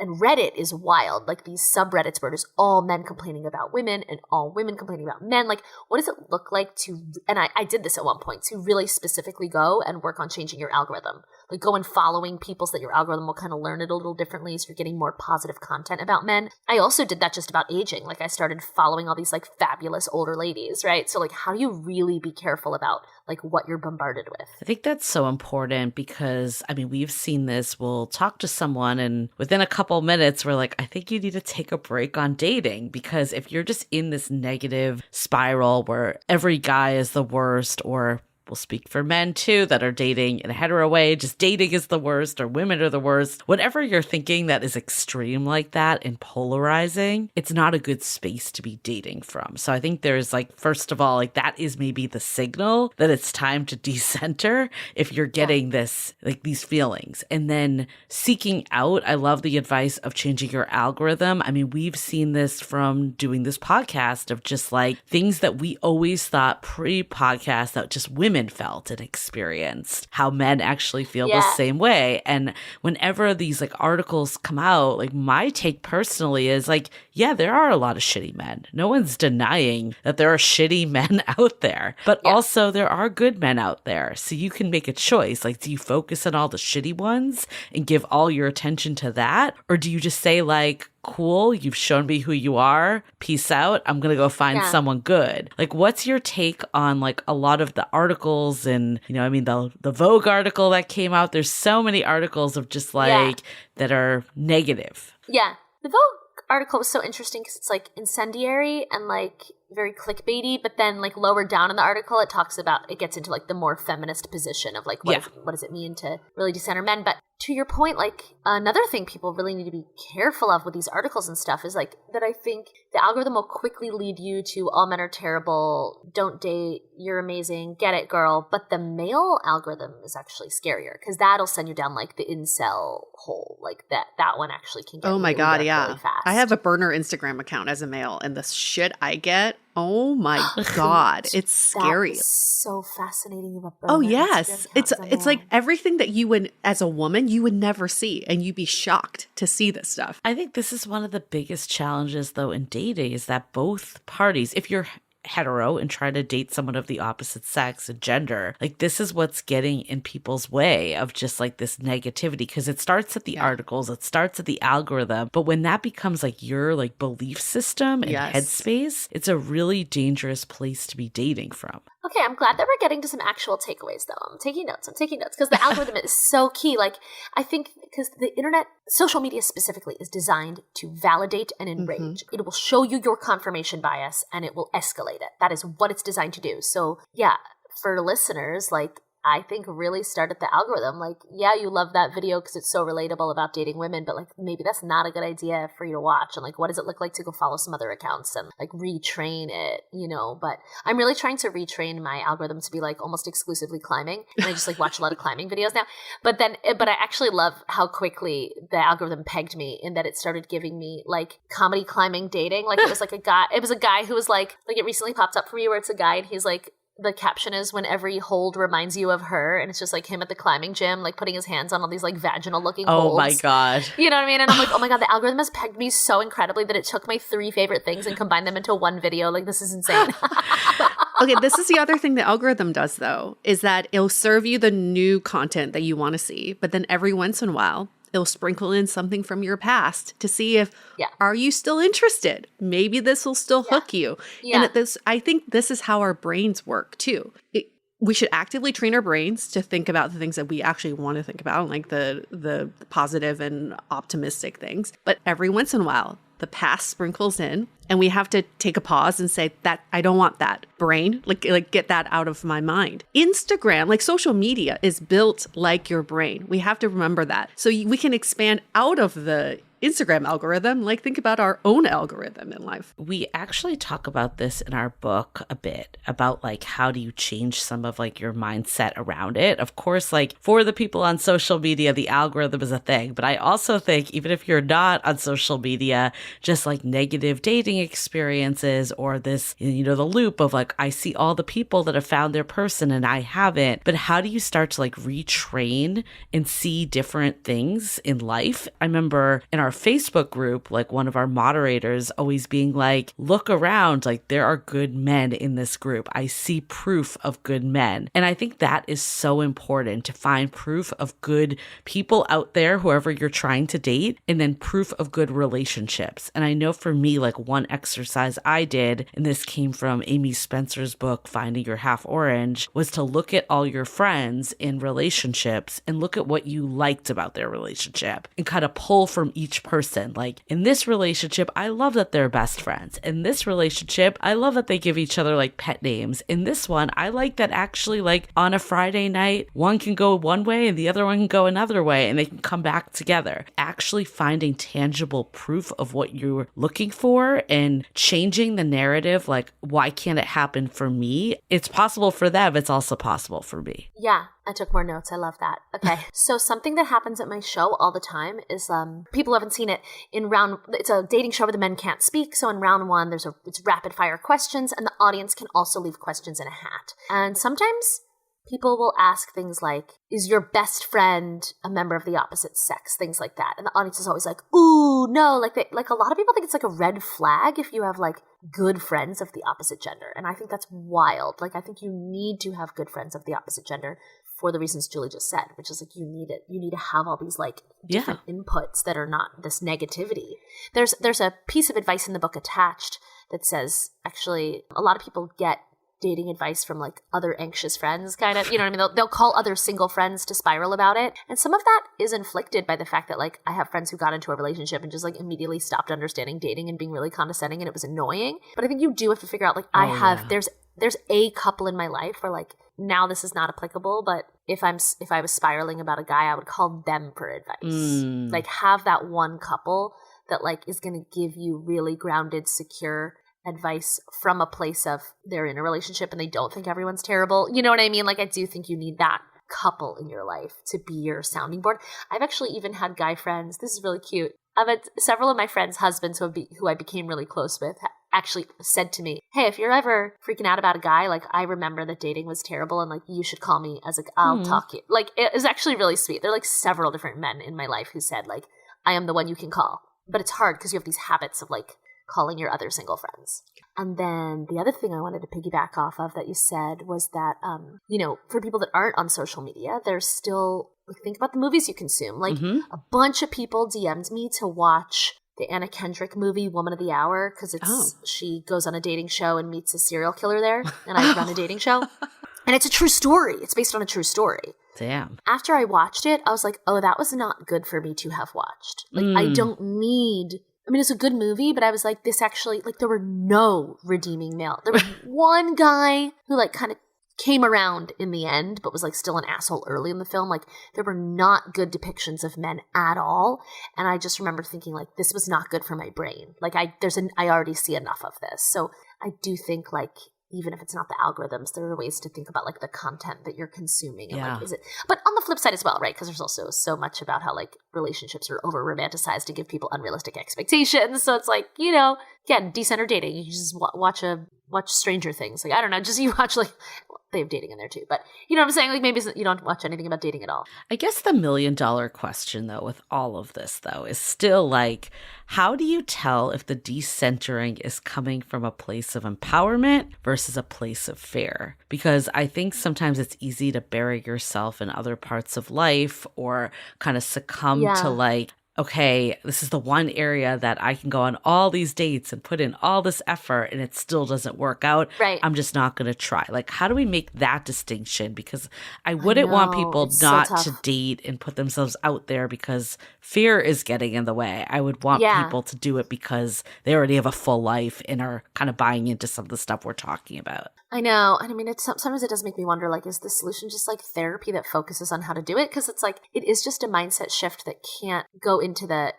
and Reddit is wild. Like, these subreddits where there's all men complaining about women and all women complaining about men. Like, what does it look like to, and I did this at one point, to really specifically go and work on changing your algorithm. Like, go and following people so that your algorithm will kind of learn it a little differently, so you're getting more positive content about men. I also did that just about aging. Like, I started following all these like fabulous older ladies, right? So like, how do you really be careful about like what you're bombarded with? I think that's so important, because we've seen this. We'll talk to someone and within a couple minutes we're like, I think you need to take a break on dating, because if you're just in this negative spiral where every guy is the worst, or we'll speak for men too that are dating in a hetero way, just dating is the worst, or women are the worst. Whatever you're thinking that is extreme like that and polarizing, it's not a good space to be dating from. So I think there's like, first of all, like that is maybe the signal that it's time to decenter if you're getting this, like these feelings. And then seeking out, I love the advice of changing your algorithm. We've seen this from doing this podcast of just like things that we always thought pre-podcast that just women felt and experienced, how men actually feel the same way. And whenever these like articles come out, like my take personally is like, there are a lot of shitty men. No one's denying that there are shitty men out there, but also there are good men out there. So you can make a choice. Like, do you focus on all the shitty ones and give all your attention to that? Or do you just say like, cool, you've shown me who you are, peace out, I'm gonna go find someone good? Like, what's your take on like a lot of the articles and the Vogue article that came out? There's so many articles of just like that are negative. The Vogue article was so interesting because it's like incendiary and like very clickbaity, but then like lower down in the article, it gets into like the more feminist position of like, what does it mean to really decenter men? But to your point, like another thing people really need to be careful of with these articles and stuff is like that I think the algorithm will quickly lead you to all men are terrible, don't date, you're amazing, get it, girl. But the male algorithm is actually scarier because that'll send you down like the incel hole. Like that one actually can get oh my really God, dark yeah. really fast. I have a burner Instagram account as a male, and the shit I get, oh my God, it's scary. That is so fascinating. You have a Oh burner yes, Instagram account it's as a like man. everything that you would, as a woman, you would never see, and you'd be shocked to see this stuff. I think this is one of the biggest challenges, though, in dating is that both parties, if you're hetero and try to date someone of the opposite sex and gender, like this is what's getting in people's way of just like this negativity, because it starts at the articles, it starts at the algorithm, but when that becomes like your like belief system and headspace, it's a really dangerous place to be dating from. Okay, I'm glad that we're getting to some actual takeaways, though. I'm taking notes because the algorithm is so key. Like, I think because the internet, social media specifically, is designed to validate and enrage. It will show you your confirmation bias and it will escalate it. That is what it's designed to do. So, yeah, for listeners, like, I think really start at the algorithm. Like, yeah, you love that video because it's so relatable about dating women, but like maybe that's not a good idea for you to watch. And like, what does it look like to go follow some other accounts and like retrain it, you know? But I'm really trying to retrain my algorithm to be like almost exclusively climbing. And I just like watch a lot of climbing videos now. But I actually love how quickly the algorithm pegged me in that it started giving me like comedy climbing dating. Like it was a guy who was like it recently popped up for me where it's a guy and he's like, the caption is when every hold reminds you of her, and it's just like him at the climbing gym, like putting his hands on all these like vaginal looking holds. Oh my God. You know what I mean? And I'm like, oh my God, the algorithm has pegged me so incredibly that it took my 3 favorite things and combined them into one video. Like, this is insane. Okay, this is the other thing the algorithm does, though, is that it'll serve you the new content that you want to see, but then every once in a while, it'll sprinkle in something from your past to see if, are you still interested? Maybe this will still hook you. And I think this is how our brains work, too. We should actively train our brains to think about the things that we actually want to think about, like the positive and optimistic things. But every once in a while, the past sprinkles in, and we have to take a pause and say that I don't want that. Brain, like get that out of my mind. Instagram, like social media, is built like your brain. We have to remember that. So we can expand out of the Instagram algorithm, like think about our own algorithm in life. We actually talk about this in our book a bit about like how do you change some of like your mindset around it. Of course, like for the people on social media, the algorithm is a thing, but I also think even if you're not on social media, just like negative dating experiences or this, you know, the loop of like, I see all the people that have found their person and I haven't, but how do you start to like retrain and see different things in life? I remember in our Facebook group, like one of our moderators always being like, look around, like there are good men in this group. I see proof of good men. And I think that is so important to find proof of good people out there, whoever you're trying to date, and then proof of good relationships. And I know for me, like one exercise I did, and this came from Amy Spencer's book, Finding Your Half Orange, was to look at all your friends in relationships and look at what you liked about their relationship and kind of pull from each person. Like in this relationship, I love that they're best friends. In this relationship, I love that they give each other like pet names. In this one, I like that actually like on a Friday night, one can go one way and the other one can go another way and they can come back together. Actually finding tangible proof of what you're looking for and changing the narrative. Like, why can't it happen for me? It's possible for them. It's also possible for me. Yeah. I took more notes. I love that. Okay. So something that happens at my show all the time is people who haven't seen it it's a dating show where the men can't speak. So in round 1, it's rapid fire questions and the audience can also leave questions in a hat. And sometimes people will ask things like, is your best friend a member of the opposite sex? Things like that. And the audience is always like, ooh, no. Like a lot of people think it's like a red flag if you have like good friends of the opposite gender. And I think that's wild. Like I think you need to have good friends of the opposite gender for the reasons Julie just said, which is like you need it. You need to have all these like different inputs that are not this negativity. There's a piece of advice in the book attached that says actually a lot of people get dating advice from like other anxious friends, kind of, you know what I mean? They'll call other single friends to spiral about it. And some of that is inflicted by the fact that like I have friends who got into a relationship and just like immediately stopped understanding dating and being really condescending, and it was annoying. But I think you do have to figure out like there's a couple in my life where like now this is not applicable, but if I was spiraling about a guy, I would call them for advice. Like have that one couple that like is going to give you really grounded, secure advice from a place of they're in a relationship and they don't think everyone's terrible. You know what I mean? Like I do think you need that couple in your life to be your sounding board. I've actually even had guy friends. This is really cute. I've had several of my friends' husbands who I became really close with actually said to me, hey, if you're ever freaking out about a guy, like I remember that dating was terrible and like you should call me I'll talk to you. Like it was actually really sweet. There are like several different men in my life who said like, I am the one you can call. But it's hard because you have these habits of like calling your other single friends. And then the other thing I wanted to piggyback off of that you said was that, for people that aren't on social media, there's still, like, think about the movies you consume. Like a bunch of people DM'd me to watch the Anna Kendrick movie, Woman of the Hour, because she goes on a dating show and meets a serial killer there. And I run a dating show. And it's a true story. It's based on a true story. Damn. After I watched it, I was like, oh, that was not good for me to have watched. Like, I don't need... I mean, it's a good movie, but I was like, this actually... Like, there were no redeeming male. There was one guy who, like, kind of came around in the end, but was, like, still an asshole early in the film. Like, there were not good depictions of men at all. And I just remember thinking, like, this was not good for my brain. Like, I already see enough of this. So I do think, like... even if it's not the algorithms, there are ways to think about like the content that you're consuming. And like, is it, but on the flip side as well, right? Because there's also so much about how like relationships are over romanticized to give people unrealistic expectations. So it's like, again, decenter dating. You just watch Stranger Things. Like, I don't know, just you watch like, they have dating in there too. But you know what I'm saying? Like maybe you don't watch anything about dating at all. I guess the $1 million question though, with all of this though, is still like, how do you tell if the decentering is coming from a place of empowerment versus a place of fear? Because I think sometimes it's easy to bury yourself in other parts of life or kind of succumb to like, okay, this is the one area that I can go on all these dates and put in all this effort and it still doesn't work out. Right. I'm just not going to try. Like, how do we make that distinction? Because I wouldn't want people not to date and put themselves out there because fear is getting in the way. I would want people to do it because they already have a full life and are kind of buying into some of the stuff we're talking about. I know. And I mean, sometimes it does make me wonder, like, is the solution just like therapy that focuses on how to do it? Because it's like, it is just a mindset shift that can't go into the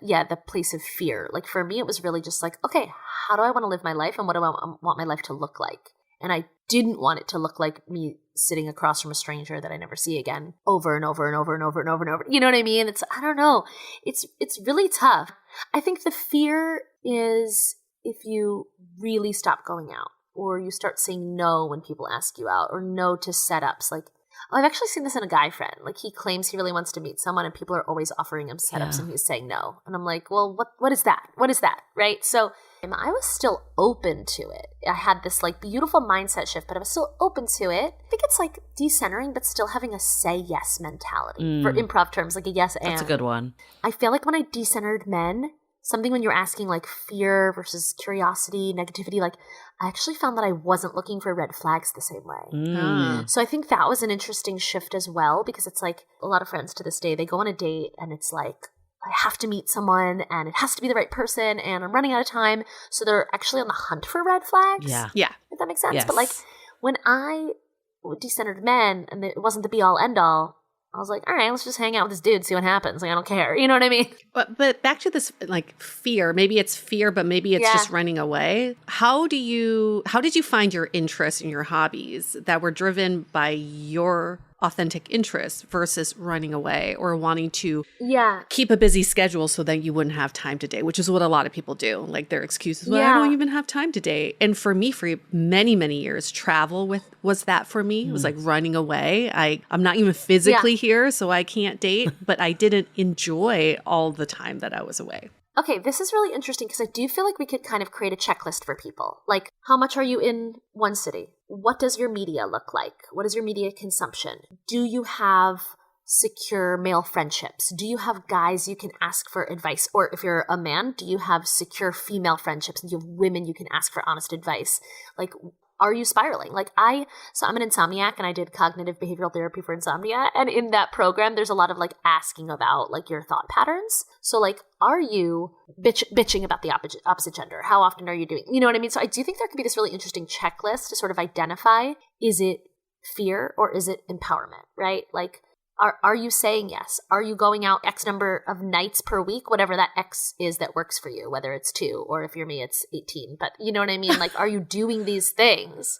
place of fear. Like for me, it was really just like, okay, how do I want to live my life and what do I want my life to look like? And I didn't want it to look like me sitting across from a stranger that I never see again over and over and over and over and over and over. You know what I mean? I don't know. It's really tough. I think the fear is if you really stop going out, or you start saying no when people ask you out, or no to setups. Like, I've actually seen this in a guy friend. Like, he claims he really wants to meet someone, and people are always offering him setups, and he's saying no. And I'm like, well, what is that? What is that? Right? So I was still open to it. I had this, like, beautiful mindset shift, but I was still open to it. I think it's, like, decentering, but still having a say yes mentality. For improv terms, like a yes and. That's a good one. I feel like when I decentered men, something when you're asking, like, fear versus curiosity, negativity, like, I actually found that I wasn't looking for red flags the same way. So I think that was an interesting shift as well, because it's like a lot of friends to this day, they go on a date and it's like, I have to meet someone and it has to be the right person and I'm running out of time. So they're actually on the hunt for red flags. Yeah. If that makes sense. Yes. But like when I decentered men and it wasn't the be all end all, I was like, all right, let's just hang out with this dude, see what happens. Like, I don't care. You know what I mean? But back to this, like, fear. Maybe it's fear, but maybe it's just running away. How did you find your interests and your hobbies that were driven by your authentic interests versus running away or wanting to keep a busy schedule so that you wouldn't have time to date, which is what a lot of people do. Like, their excuses, well, I don't even have time to date. And for me, for many, many years, travel was that for me. It was like running away. I'm not even physically here, so I can't date, but I didn't enjoy all the time that I was away. Okay, this is really interesting because I do feel like we could kind of create a checklist for people. Like, how much are you in one city? What does your media look like? What is your media consumption? Do you have secure male friendships? Do you have guys you can ask for advice? Or if you're a man, do you have secure female friendships? And do you have women you can ask for honest advice? Like, are you spiraling? Like so I'm an insomniac and I did cognitive behavioral therapy for insomnia. And in that program, there's a lot of like asking about like your thought patterns. So like, are you bitching about the opposite gender? How often are you doing, you know what I mean? So I do think there could be this really interesting checklist to sort of identify, is it fear or is it empowerment, right? Like, are you saying yes? Are you going out X number of nights per week, whatever that X is that works for you, whether it's 2 or if you're me, it's 18. But you know what I mean? Like, are you doing these things?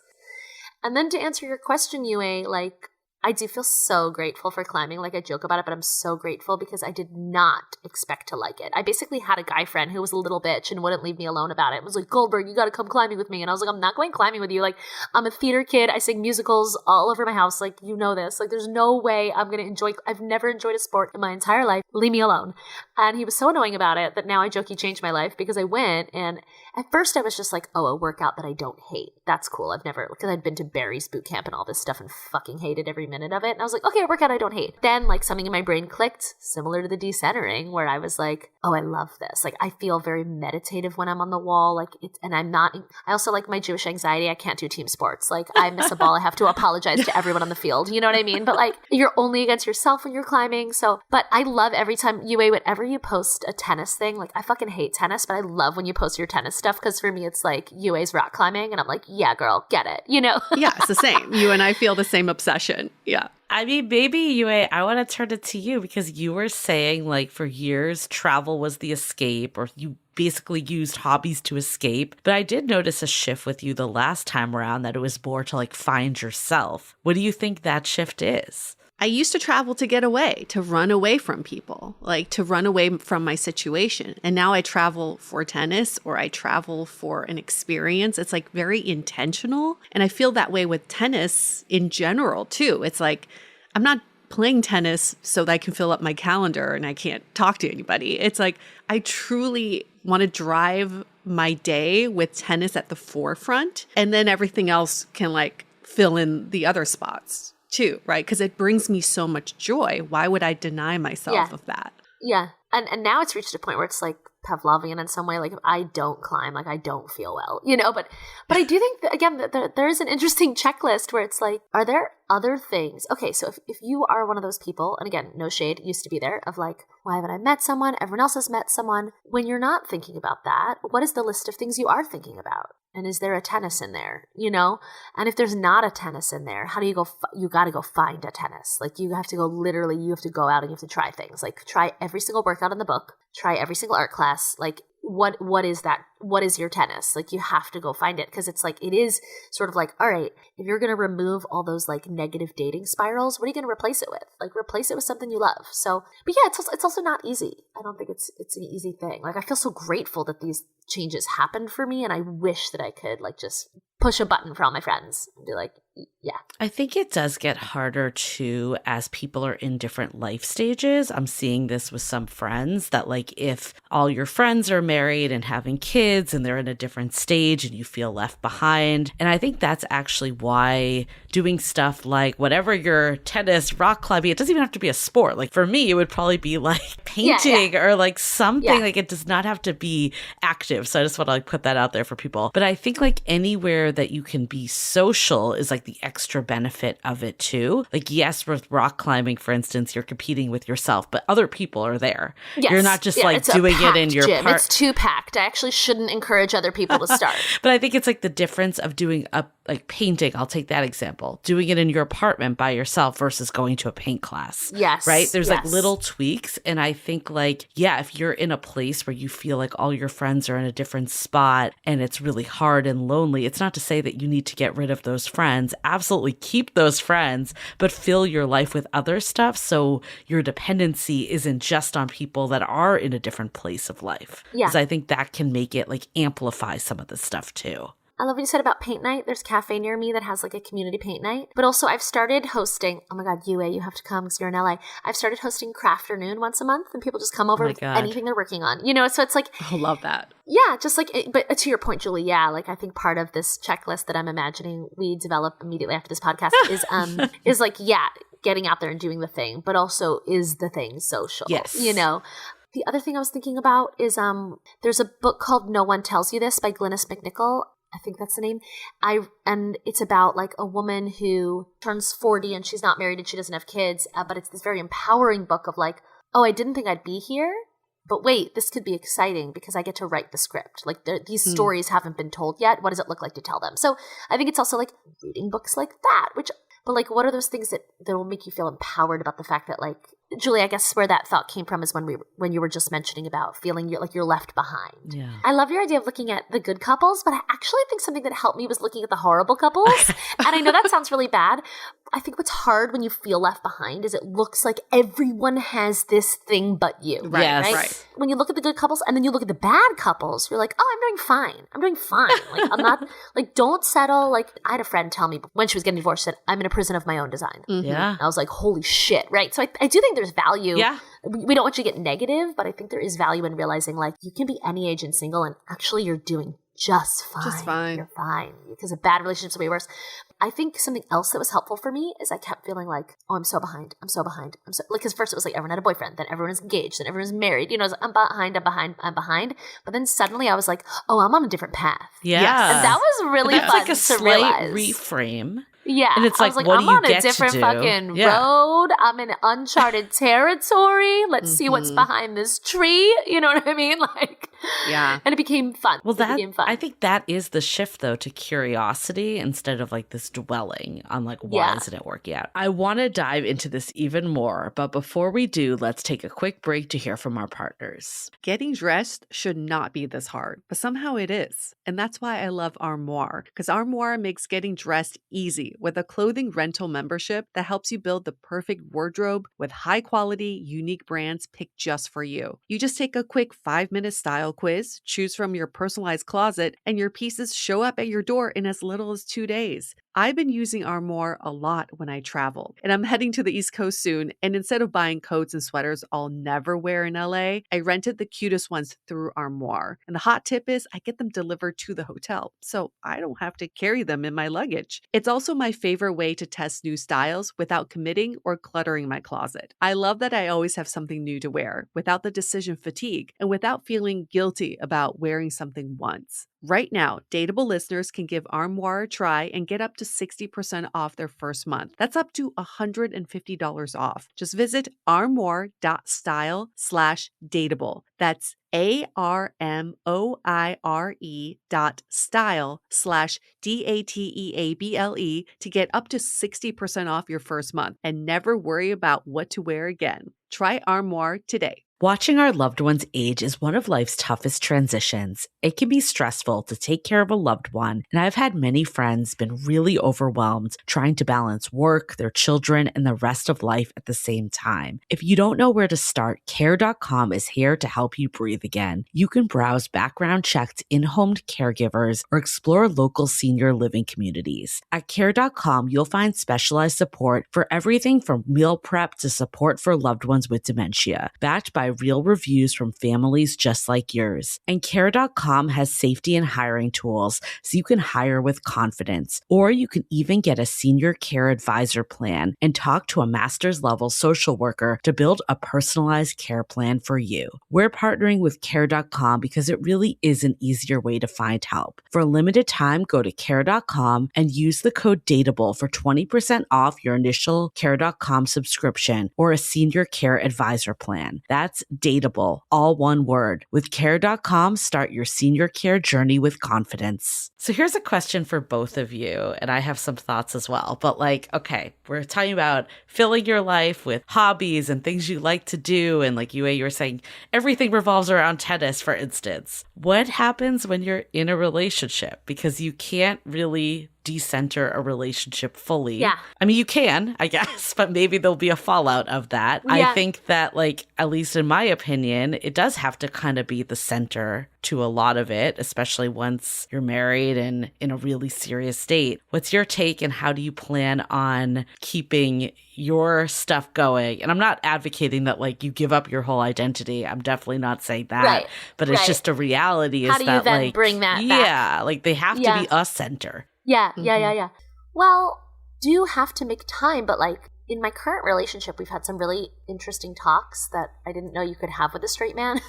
And then to answer your question, Yue, like, I do feel so grateful for climbing. Like, I joke about it, but I'm so grateful because I did not expect to like it. I basically had a guy friend who was a little bitch and wouldn't leave me alone about it. It was like, Goldberg, you got to come climbing with me. And I was like, I'm not going climbing with you. Like, I'm a theater kid. I sing musicals all over my house. Like, you know this. Like, there's no way I'm going to enjoy. I've never enjoyed a sport in my entire life. Leave me alone. And he was so annoying about it that now I joke he changed my life because I went. And at first I was just like, oh, a workout that I don't hate. That's cool. I've never, because I'd been to Barry's boot camp and all this stuff and fucking hated every minute of it. And I was like, okay, a workout I don't hate. Then like something in my brain clicked, similar to the decentering, where I was like, oh, I love this. Like, I feel very meditative when I'm on the wall. Like, and I'm not, I also like my Jewish anxiety. I can't do team sports. Like, I miss a ball, I have to apologize to everyone on the field. You know what I mean? But like, you're only against yourself when you're climbing. So, but I love every time, Yue, whenever you post a tennis thing, like I fucking hate tennis, but I love when you post your tennis stuff because for me, it's like Yue's rock climbing. And I'm like, yeah, girl, get it. You know? Yeah, it's the same. You and I feel the same obsession. Yeah. I mean, maybe, Yue, I want to turn it to you because you were saying like for years travel was the escape, or you basically used hobbies to escape. But I did notice a shift with you the last time around, that it was more to like find yourself. What do you think that shift is? I used to travel to get away, to run away from people, like to run away from my situation. And now I travel for tennis, or I travel for an experience. It's like very intentional. And I feel that way with tennis in general too. It's like, I'm not playing tennis so that I can fill up my calendar and I can't talk to anybody. It's like, I truly want to drive my day with tennis at the forefront, and then everything else can like fill in the other spots too, right? Because it brings me so much joy. Why would I deny myself of that? Yeah. And now it's reached a point where it's like Pavlovian in some way. Like, if I don't climb, like I don't feel well, you know, but I do think that, again, that there is an interesting checklist where it's like, are there other things? Okay. So if you are one of those people, and again, no shade, used to be there, of like, why haven't I met someone? Everyone else has met someone. When you're not thinking about that, what is the list of things you are thinking about? And is there a tennis in there, you know? And if there's not a tennis in there, how do you go? You got to go find a tennis. Like, you have to go, literally, you have to go out and you have to try things. Like, try every single workout in the book, try every single art class. Like, what is that? What is your tennis? Like, you have to go find it, because it's like, it is sort of like, all right, if you're going to remove all those like negative dating spirals, what are you going to replace it with? Like, replace it with something you love. So, but yeah, it's also not easy. I don't think it's an easy thing. Like, I feel so grateful that these changes happened for me, and I wish that I could like just push a button for all my friends and be like, yeah. I think it does get harder too as people are in different life stages. I'm seeing this with some friends that, like, if all your friends are married and having kids and they're in a different stage and you feel left behind. And I think that's actually why doing stuff like whatever your tennis, rock climbing, it doesn't even have to be a sport. Like, for me, it would probably be like painting or like something. Like, it does not have to be active. So I just want to like put that out there for people. But I think like anywhere that you can be social is like the extra benefit of it too. Like, yes, with rock climbing, for instance, you're competing with yourself, but other people are there. Yes. You're not just like doing it in your gym. It's too packed. I actually shouldn't encourage other people to start. But I think it's like the difference of doing a like painting. I'll take that example. Doing it in your apartment by yourself versus going to a paint class. Yes. Right? There's like little tweaks. And I think like, yeah, if you're in a place where you feel like all your friends are in a different spot and it's really hard and lonely, it's not to say that you need to get rid of those friends. Absolutely keep those friends, but fill your life with other stuff so your dependency isn't just on people that are in a different place of life. Yeah. Because I think that can make it like amplify some of the stuff too. I love what you said about paint night. There's a cafe near me that has like a community paint night. But also I've started hosting, oh my God, Yue, you have to come because you're in LA. I've started hosting Crafternoon once a month, and people just come over with anything they're working on. You know, so it's like, I love that. Yeah, just like, but to your point, Julie, yeah, like I think part of this checklist that I'm imagining we develop immediately after this podcast is like, yeah, getting out there and doing the thing, but also is the thing social. Yes. You know? The other thing I was thinking about is there's a book called No One Tells You This by Glynis McNichol. I think that's the name. And it's about like a woman who turns 40 and she's not married and she doesn't have kids. But it's this very empowering book of like, oh, I didn't think I'd be here. But wait, this could be exciting because I get to write the script. Like these stories haven't been told yet. What does it look like to tell them? So I think it's also like reading books like that, but like, what are those things that will make you feel empowered about the fact that like, Julie, I guess where that thought came from is when you were just mentioning about feeling you're left behind. Yeah. I love your idea of looking at the good couples, but I actually think something that helped me was looking at the horrible couples. And I know that sounds really bad. I think what's hard when you feel left behind is it looks like everyone has this thing but you. Right. Yes. Right. When you look at the good couples and then you look at the bad couples, you're like, oh, I'm doing fine. I'm doing fine. Like, I'm not, like, don't settle. Like, I had a friend tell me when she was getting divorced, she said, I'm in a prison of my own design. Mm-hmm. Yeah. And I was like, holy shit. Right. So I do think there's value. Yeah. We don't want you to get negative, but I think there is value in realizing like you can be any age and single and actually you're doing just fine. Just fine. You're fine. Because a bad relationship's way worse. I think something else that was helpful for me is I kept feeling like, oh, I'm so behind. I'm so behind. Like, because first it was like everyone had a boyfriend, then everyone was engaged, then everyone was married. You know, it was like, I'm behind. But then suddenly I was like, oh, I'm on a different path. Yeah. And that was really That's fun like a to slight realize. reframe. Yeah. And it's I like, was what I'm do you on get a different to do? fucking Yeah. road. I'm in uncharted territory. Let's see what's behind this tree. You know what I mean? Like, Yeah. And it became fun. Well, it became fun. I think that is the shift, though, to curiosity instead of like this dwelling on like, why isn't it working out? I want to dive into this even more, but before we do, let's take a quick break to hear from our partners. Getting dressed should not be this hard, but somehow it is. And that's why I love Armoire, because Armoire makes getting dressed easy with a clothing rental membership that helps you build the perfect wardrobe with high-quality, unique brands picked just for you. You just take a quick 5-minute style quiz, choose from your personalized closet, and your pieces show up at your door in as little as 2 days. I've been using Armoire a lot when I travel, and I'm heading to the East Coast soon, and instead of buying coats and sweaters I'll never wear in LA, I rented the cutest ones through Armoire. And the hot tip is I get them delivered to the hotel, so I don't have to carry them in my luggage. It's also my favorite way to test new styles without committing or cluttering my closet. I love that I always have something new to wear without the decision fatigue and without feeling guilty about wearing something once. Right now, Dateable listeners can give Armoire a try and get up to 60% off their first month. That's up to $150 off. Just visit armoire.style/dateable. That's ARMOIRE.style/DATEABLE to get up to 60% off your first month and never worry about what to wear again. Try Armoire today. Watching our loved ones age is one of life's toughest transitions. It can be stressful to take care of a loved one, and I've had many friends been really overwhelmed trying to balance work, their children, and the rest of life at the same time. If you don't know where to start, Care.com is here to help you breathe again. You can browse background-checked in-home caregivers or explore local senior living communities. At Care.com, you'll find specialized support for everything from meal prep to support for loved ones with dementia, backed by real reviews from families just like yours. And Care.com has safety and hiring tools so you can hire with confidence. Or you can even get a senior care advisor plan and talk to a master's level social worker to build a personalized care plan for you. We're partnering with Care.com because it really is an easier way to find help. For a limited time, go to Care.com and use the code DATEABLE for 20% off your initial Care.com subscription or a senior care advisor plan. That's Dateable, all one word. With Care.com, start your senior care journey with confidence. So here's a question for both of you, and I have some thoughts as well. But like, okay, we're talking about filling your life with hobbies and things you like to do. And like you were saying, everything revolves around tennis, for instance. What happens when you're in a relationship? Because you can't really decenter a relationship fully. Yeah. I mean, you can, I guess, but maybe there'll be a fallout of that. Yeah. I think that, like, at least in my opinion, it does have to kind of be the center to a lot of it, especially once you're married and in a really serious state. What's your take, and how do you plan on keeping your stuff going? And I'm not advocating that like you give up your whole identity. I'm definitely not saying that. Right. But it's just a reality. How is do that you then like bring that back? Yeah, like they have to be a center. Yeah. Well, do have to make time, but like in my current relationship, we've had some really interesting talks that I didn't know you could have with a straight man,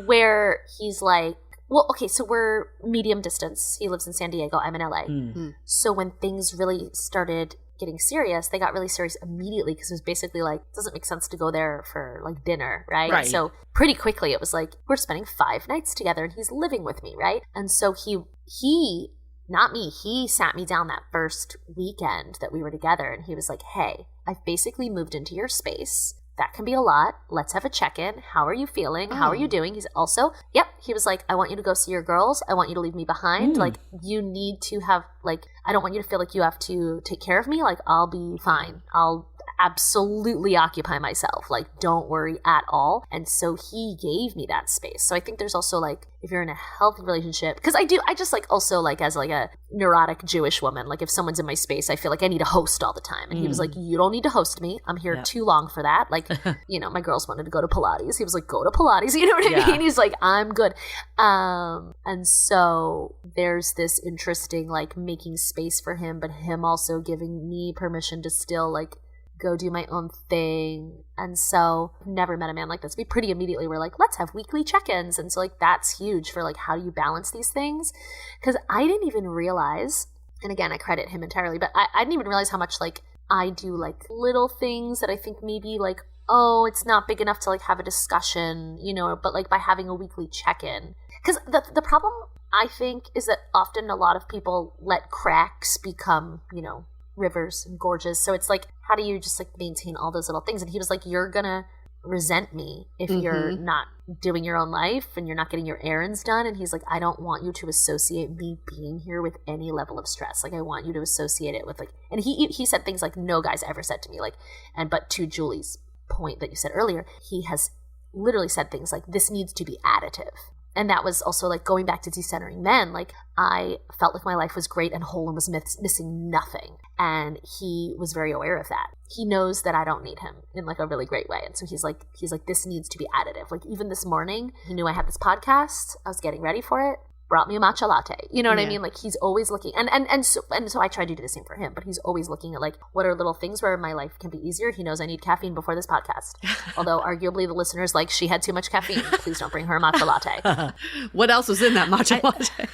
where he's like, Well, okay, so we're medium distance. He lives in San Diego. I'm in LA. So when things really started getting serious, they got really serious immediately because it was basically like, it doesn't make sense to go there for like dinner, right? So pretty quickly it was like, we're spending 5 nights together and he's living with me, right? And so he not me, he sat me down that first weekend that we were together and he was like, hey, I've basically moved into your space. That can be a lot. Let's have a check-in. How are you feeling? How are you doing? He's also, he was like, I want you to go see your girls. I want you to leave me behind. Like, you need to have, like, I don't want you to feel like you have to take care of me. Like, I'll be fine. I'll absolutely occupy myself. Like, don't worry at all. And so he gave me that space. So I think there's also like, if you're in a healthy relationship, because I just like also like as like a neurotic Jewish woman, like if someone's in my space, I feel like I need a host all the time. And he was like, you don't need to host me. I'm here too long for that. Like, you know, my girls wanted to go to Pilates. He was like, go to Pilates. You know what I mean? He's like, I'm good. And so there's this interesting like making space for him, but him also giving me permission to still like go do my own thing. And so I've never met a man like this. We pretty immediately were like, let's have weekly check-ins. And so like that's huge for like how do you balance these things? Because I didn't even realize, and again, I credit him entirely, but I didn't even realize how much like I do like little things that I think maybe like, oh, it's not big enough to like have a discussion, you know, but like by having a weekly check-in. Because the problem I think is that often a lot of people let cracks become, you know, rivers and gorges. So it's like, how do you just like maintain all those little things? And he was like, you're gonna resent me if you're not doing your own life and you're not getting your errands done. And he's like, I don't want you to associate me being here with any level of stress. Like, I want you to associate it with like, and he said things like no guy's ever said to me, like, and but to Julie's point that you said earlier, he has literally said things like, this needs to be additive. And that was also like going back to decentering men. Like, I felt like my life was great and whole and was missing nothing. And he was very aware of that. He knows that I don't need him in like a really great way. And so he's like, this needs to be additive. Like even this morning, he knew I had this podcast. I was getting ready for it. Brought me a matcha latte. You know what I mean? Like he's always looking, and so I try to do the same for him, but he's always looking at like, what are little things where my life can be easier? He knows I need caffeine before this podcast. Although arguably the listeners like, she had too much caffeine. Please don't bring her a matcha latte. What else was in that matcha latte?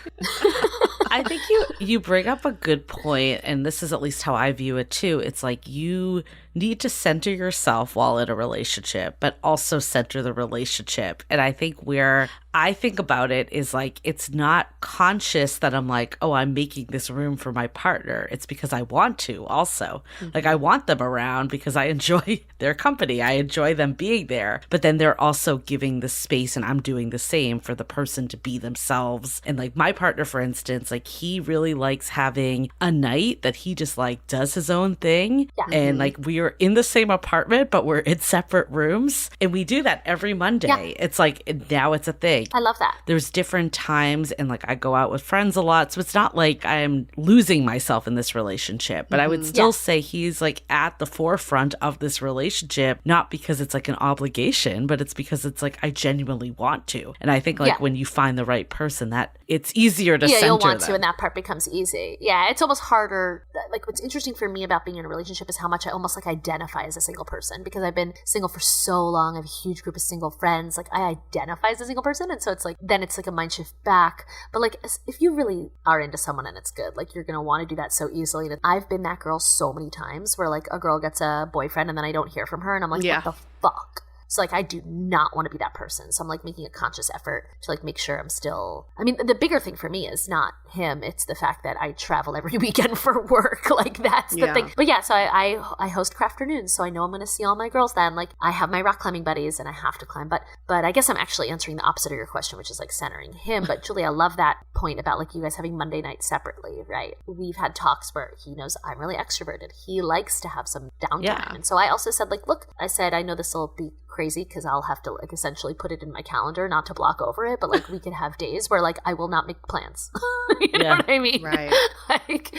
I think you bring up a good point, and this is at least how I view it too. It's like you need to center yourself while in a relationship, but also center the relationship. And I think where I think about it is like, it's not conscious that I'm like, oh, I'm making this room for my partner. It's because I want to also. Like, I want them around because I enjoy their company. I enjoy them being there. But then they're also giving the space, and I'm doing the same for the person to be themselves. And like my partner, for instance, like he really likes having a night that he just like does his own thing. Yeah. And like we are in the same apartment, but we're in separate rooms. And we do that every Monday. Yeah. It's like, now it's a thing. I love that. There's different times, and like I go out with friends a lot. So it's not like I'm losing myself in this relationship, but I would still say he's like at the forefront of this relationship, not because it's like an obligation, but it's because it's like I genuinely want to. And I think like when you find the right person, that it's easier to center you'll want them. To, and that part becomes easy. Yeah, it's almost harder. Like what's interesting for me about being in a relationship is how much I almost like identify as a single person, because I've been single for so long. I have a huge group of single friends. Like I identify as a single person, and so it's like then it's like a mind shift back. But like if you really are into someone and it's good, like you're gonna want to do that so easily. And I've been that girl so many times where like a girl gets a boyfriend and then I don't hear from her, and I'm like, what the fuck? So like I do not want to be that person. So I'm like making a conscious effort to like make sure I'm still, I mean, the bigger thing for me is not him. It's the fact that I travel every weekend for work. Like that's the thing. But yeah, so I host craft afternoons. So I know I'm going to see all my girls then. Like I have my rock climbing buddies and I have to climb. But I guess I'm actually answering the opposite of your question, which is like centering him. But Julie, I love that point about like you guys having Monday nights separately, right? We've had talks where he knows I'm really extroverted. He likes to have some downtime. Yeah. And so I also said like, look, I said, I know this will be crazy because I'll have to like essentially put it in my calendar, not to block over it, but like we could have days where like I will not make plans. You know what I mean? Right. Like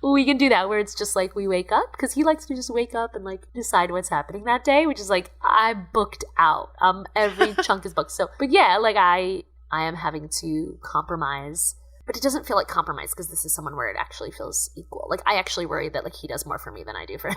we can do that where it's just like we wake up, because he likes to just wake up and like decide what's happening that day, which is like I'm booked out. Every chunk is booked. So, but yeah, like I am having to compromise. But it doesn't feel like compromise because this is someone where it actually feels equal. Like I actually worry that like he does more for me than I do for him,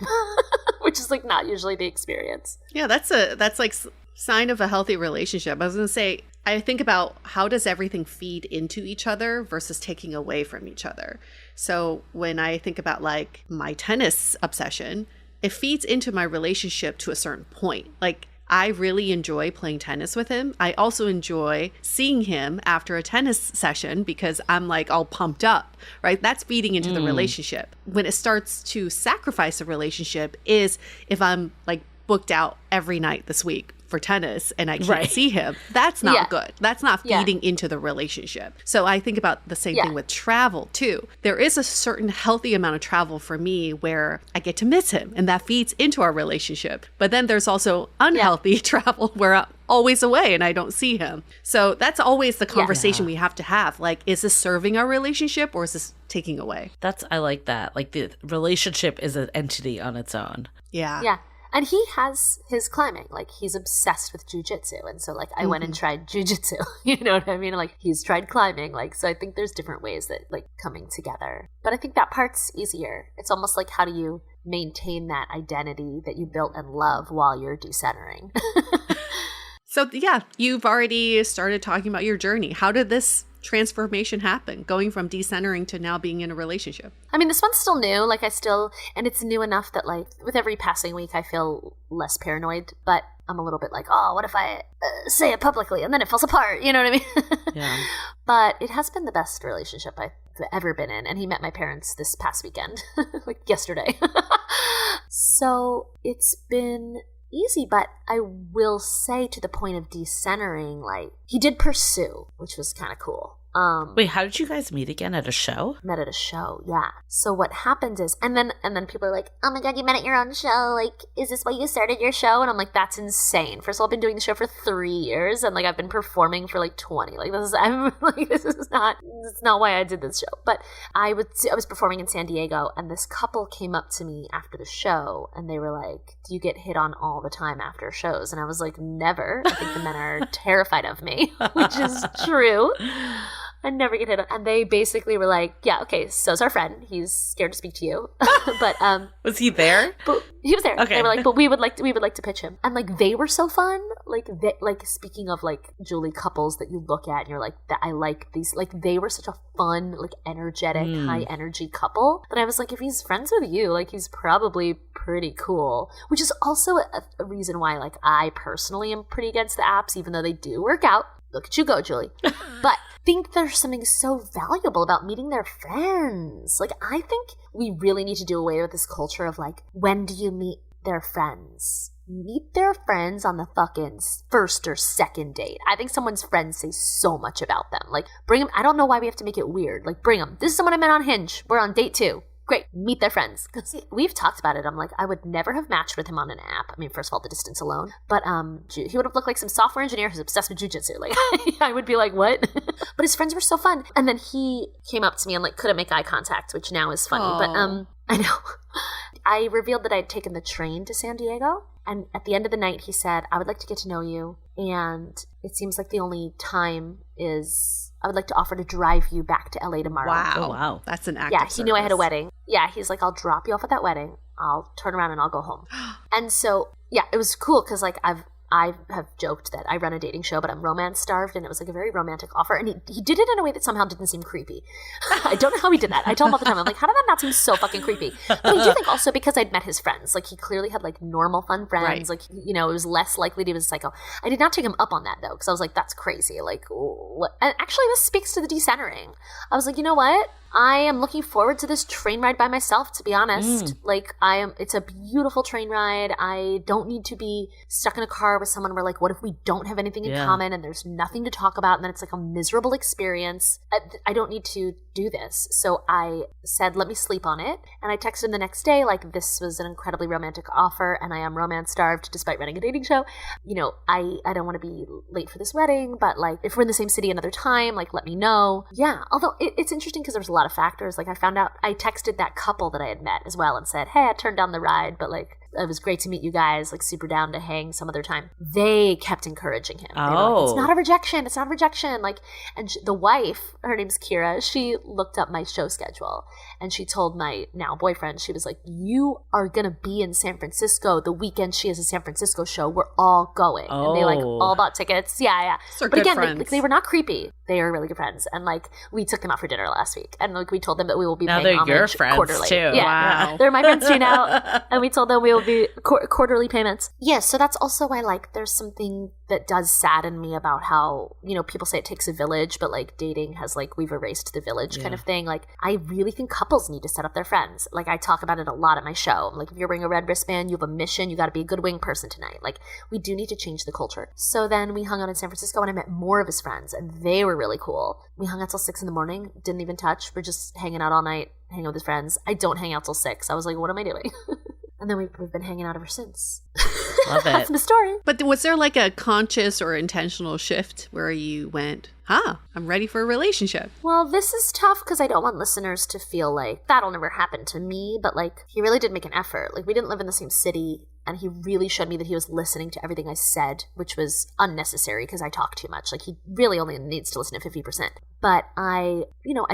which is like not usually the experience. Yeah, that's like Sign of a healthy relationship. I was going to say, I think about how does everything feed into each other versus taking away from each other. So when I think about like my tennis obsession, it feeds into my relationship to a certain point. Like I really enjoy playing tennis with him. I also enjoy seeing him after a tennis session because I'm like all pumped up, right? That's feeding into the relationship. When it starts to sacrifice a relationship is if I'm like booked out every night this week for tennis and I can't see him. That's not good. That's not feeding into the relationship. So I think about the same thing with travel too. There is a certain healthy amount of travel for me where I get to miss him and that feeds into our relationship. But then there's also unhealthy travel where I'm always away and I don't see him. So that's always the conversation we have to have. Like, is this serving our relationship or is this taking away? I like that. Like the relationship is an entity on its own. Yeah. Yeah. And he has his climbing, like he's obsessed with jujitsu. And so like I went and tried jujitsu, you know what I mean? Like he's tried climbing. Like, so I think there's different ways that like coming together, but I think that part's easier. It's almost like, how do you maintain that identity that you built and love while you're decentering? So yeah, you've already started talking about your journey. How did this transformation happen, going from decentering to now being in a relationship? I mean, this one's still new. Like and it's new enough that like with every passing week, I feel less paranoid, but I'm a little bit like, oh, what if I say it publicly and then it falls apart? You know what I mean? Yeah. But it has been the best relationship I've ever been in. And he met my parents this past weekend, like yesterday. So it's been easy, but I will say to the point of decentering, like he did pursue, which was kind of cool. Wait, how did you guys meet again? At a show? Met at a show, yeah. So what happened is, and then people are like, "Oh my god, you met at your own show! Like, is this why you started your show?" And I'm like, "That's insane." First of all, I've been doing the show for 3 years, and like I've been performing for like 20. Like this is not why I did this show. But I was performing in San Diego, and this couple came up to me after the show, and they were like, "Do you get hit on all the time after shows?" And I was like, "Never. I think the men are terrified of me," which is true. I never get hit on. And they basically were like, yeah, okay, so's our friend. He's scared to speak to you. But was he there? But he was there. Okay. They were like, but we would like to pitch him. And like they were so fun. Like speaking of like Julie couples that you look at and you're like, that I like these, like they were such a fun, like energetic, high energy couple. But I was like, if he's friends with you, like he's probably pretty cool. Which is also a reason why like I personally am pretty against the apps, even though they do work out. Look at you go, Julie. But I think there's something so valuable about meeting their friends. Like, I think we really need to do away with this culture of like, when do you meet their friends? Meet their friends on the fucking first or second date. I think someone's friends say so much about them. Like, bring them. I don't know why we have to make it weird. Like, bring them. This is someone I met on Hinge. We're on date 2. Great, meet their friends. Because we've talked about it. I'm like, I would never have matched with him on an app. I mean, first of all, the distance alone. But he would have looked like some software engineer who's obsessed with jujitsu. Like, I would be like, what? But his friends were so fun. And then he came up to me and like couldn't make eye contact, which now is funny. But I know. I revealed that I had taken the train to San Diego. And at the end of the night, he said, I would like to get to know you. And it seems like the only time is I would like to offer to drive you back to LA tomorrow. Wow. Oh, wow. That's an act. Yeah, he knew I had a wedding. Yeah, he's like, I'll drop you off at that wedding. I'll turn around and I'll go home. And so, yeah, it was cool because like I have joked that I run a dating show, but I'm romance starved, and it was like a very romantic offer. And he did it in a way that somehow didn't seem creepy. I don't know how he did that. I tell him all the time, I'm like, how did that not seem so fucking creepy? But I do think also because I'd met his friends. Like, he clearly had like normal, fun friends. Right. Like, you know, it was less likely to be a psycho. I did not take him up on that though, because I was like, that's crazy. Like, what? And actually, this speaks to the decentering. I was like, you know what? I am looking forward to this train ride by myself, to be honest. Like, it's a beautiful train ride. I don't need to be stuck in a car with someone where, like, what if we don't have anything in common and there's nothing to talk about and then it's like a miserable experience? I don't need to do this. So I said, let me sleep on it. And I texted him the next day, like, this was an incredibly romantic offer and I am romance starved despite running a dating show. You know, I don't want to be late for this wedding, but, like, if we're in the same city another time, like, let me know. Yeah. Although it's interesting because there was a lot of factors. Like, I found out, I texted that couple that I had met as well and said, hey, I turned down the ride, but like, it was great to meet you guys, like super down to hang some other time. They kept encouraging him. They were like, it's not a rejection. It's not a rejection. Like, and the wife, her name's Kira, she looked up my show schedule and she told my now boyfriend, she was like, you are going to be in San Francisco the weekend she has a San Francisco show. We're all going. And they like all bought tickets. Yeah. So but again, they were not creepy. They are really good friends. And like, we took them out for dinner last week. And like, we told them that we will be paying homage your friends quarterly. Too. Yeah. Wow. They're my friends too now. And we told them we will be quarterly payments. Yeah. So that's also why like, there's something that does sadden me about how, you know, people say it takes a village, but like dating has like, we've erased the village kind of thing. Like, I really think couples need to set up their friends. Like, I talk about it a lot at my show. Like, if you're wearing a red wristband, you have a mission, you got to be a good wing person tonight. Like, we do need to change the culture. So then we hung out in San Francisco and I met more of his friends and they were really cool. We hung out till 6 a.m, didn't even touch. We're just hanging out all night, hanging out with his friends. I don't hang out till 6. I was like, what am I doing? And then we've been hanging out ever since. Love it. That's the story. But was there like a conscious or intentional shift where you went, I'm ready for a relationship? Well, this is tough because I don't want listeners to feel like that'll never happen to me. But like, he really did make an effort. Like, we didn't live in the same city. And he really showed me that he was listening to everything I said, which was unnecessary because I talk too much. Like, he really only needs to listen to 50%. But I'd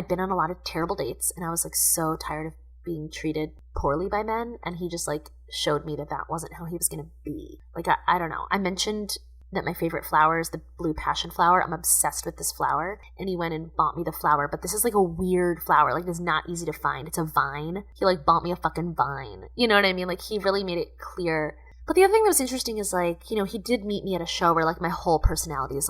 been on a lot of terrible dates and I was like so tired of being treated poorly by men, and he just like showed me that wasn't how he was going to be. Like, I don't know. I mentioned that my favorite flower is the blue passion flower. I'm obsessed with this flower, and he went and bought me the flower, but this is like a weird flower. Like, it's not easy to find. It's a vine. He like bought me a fucking vine. You know what I mean? Like, he really made it clear. But the other thing that was interesting is like, you know, he did meet me at a show where like my whole personality is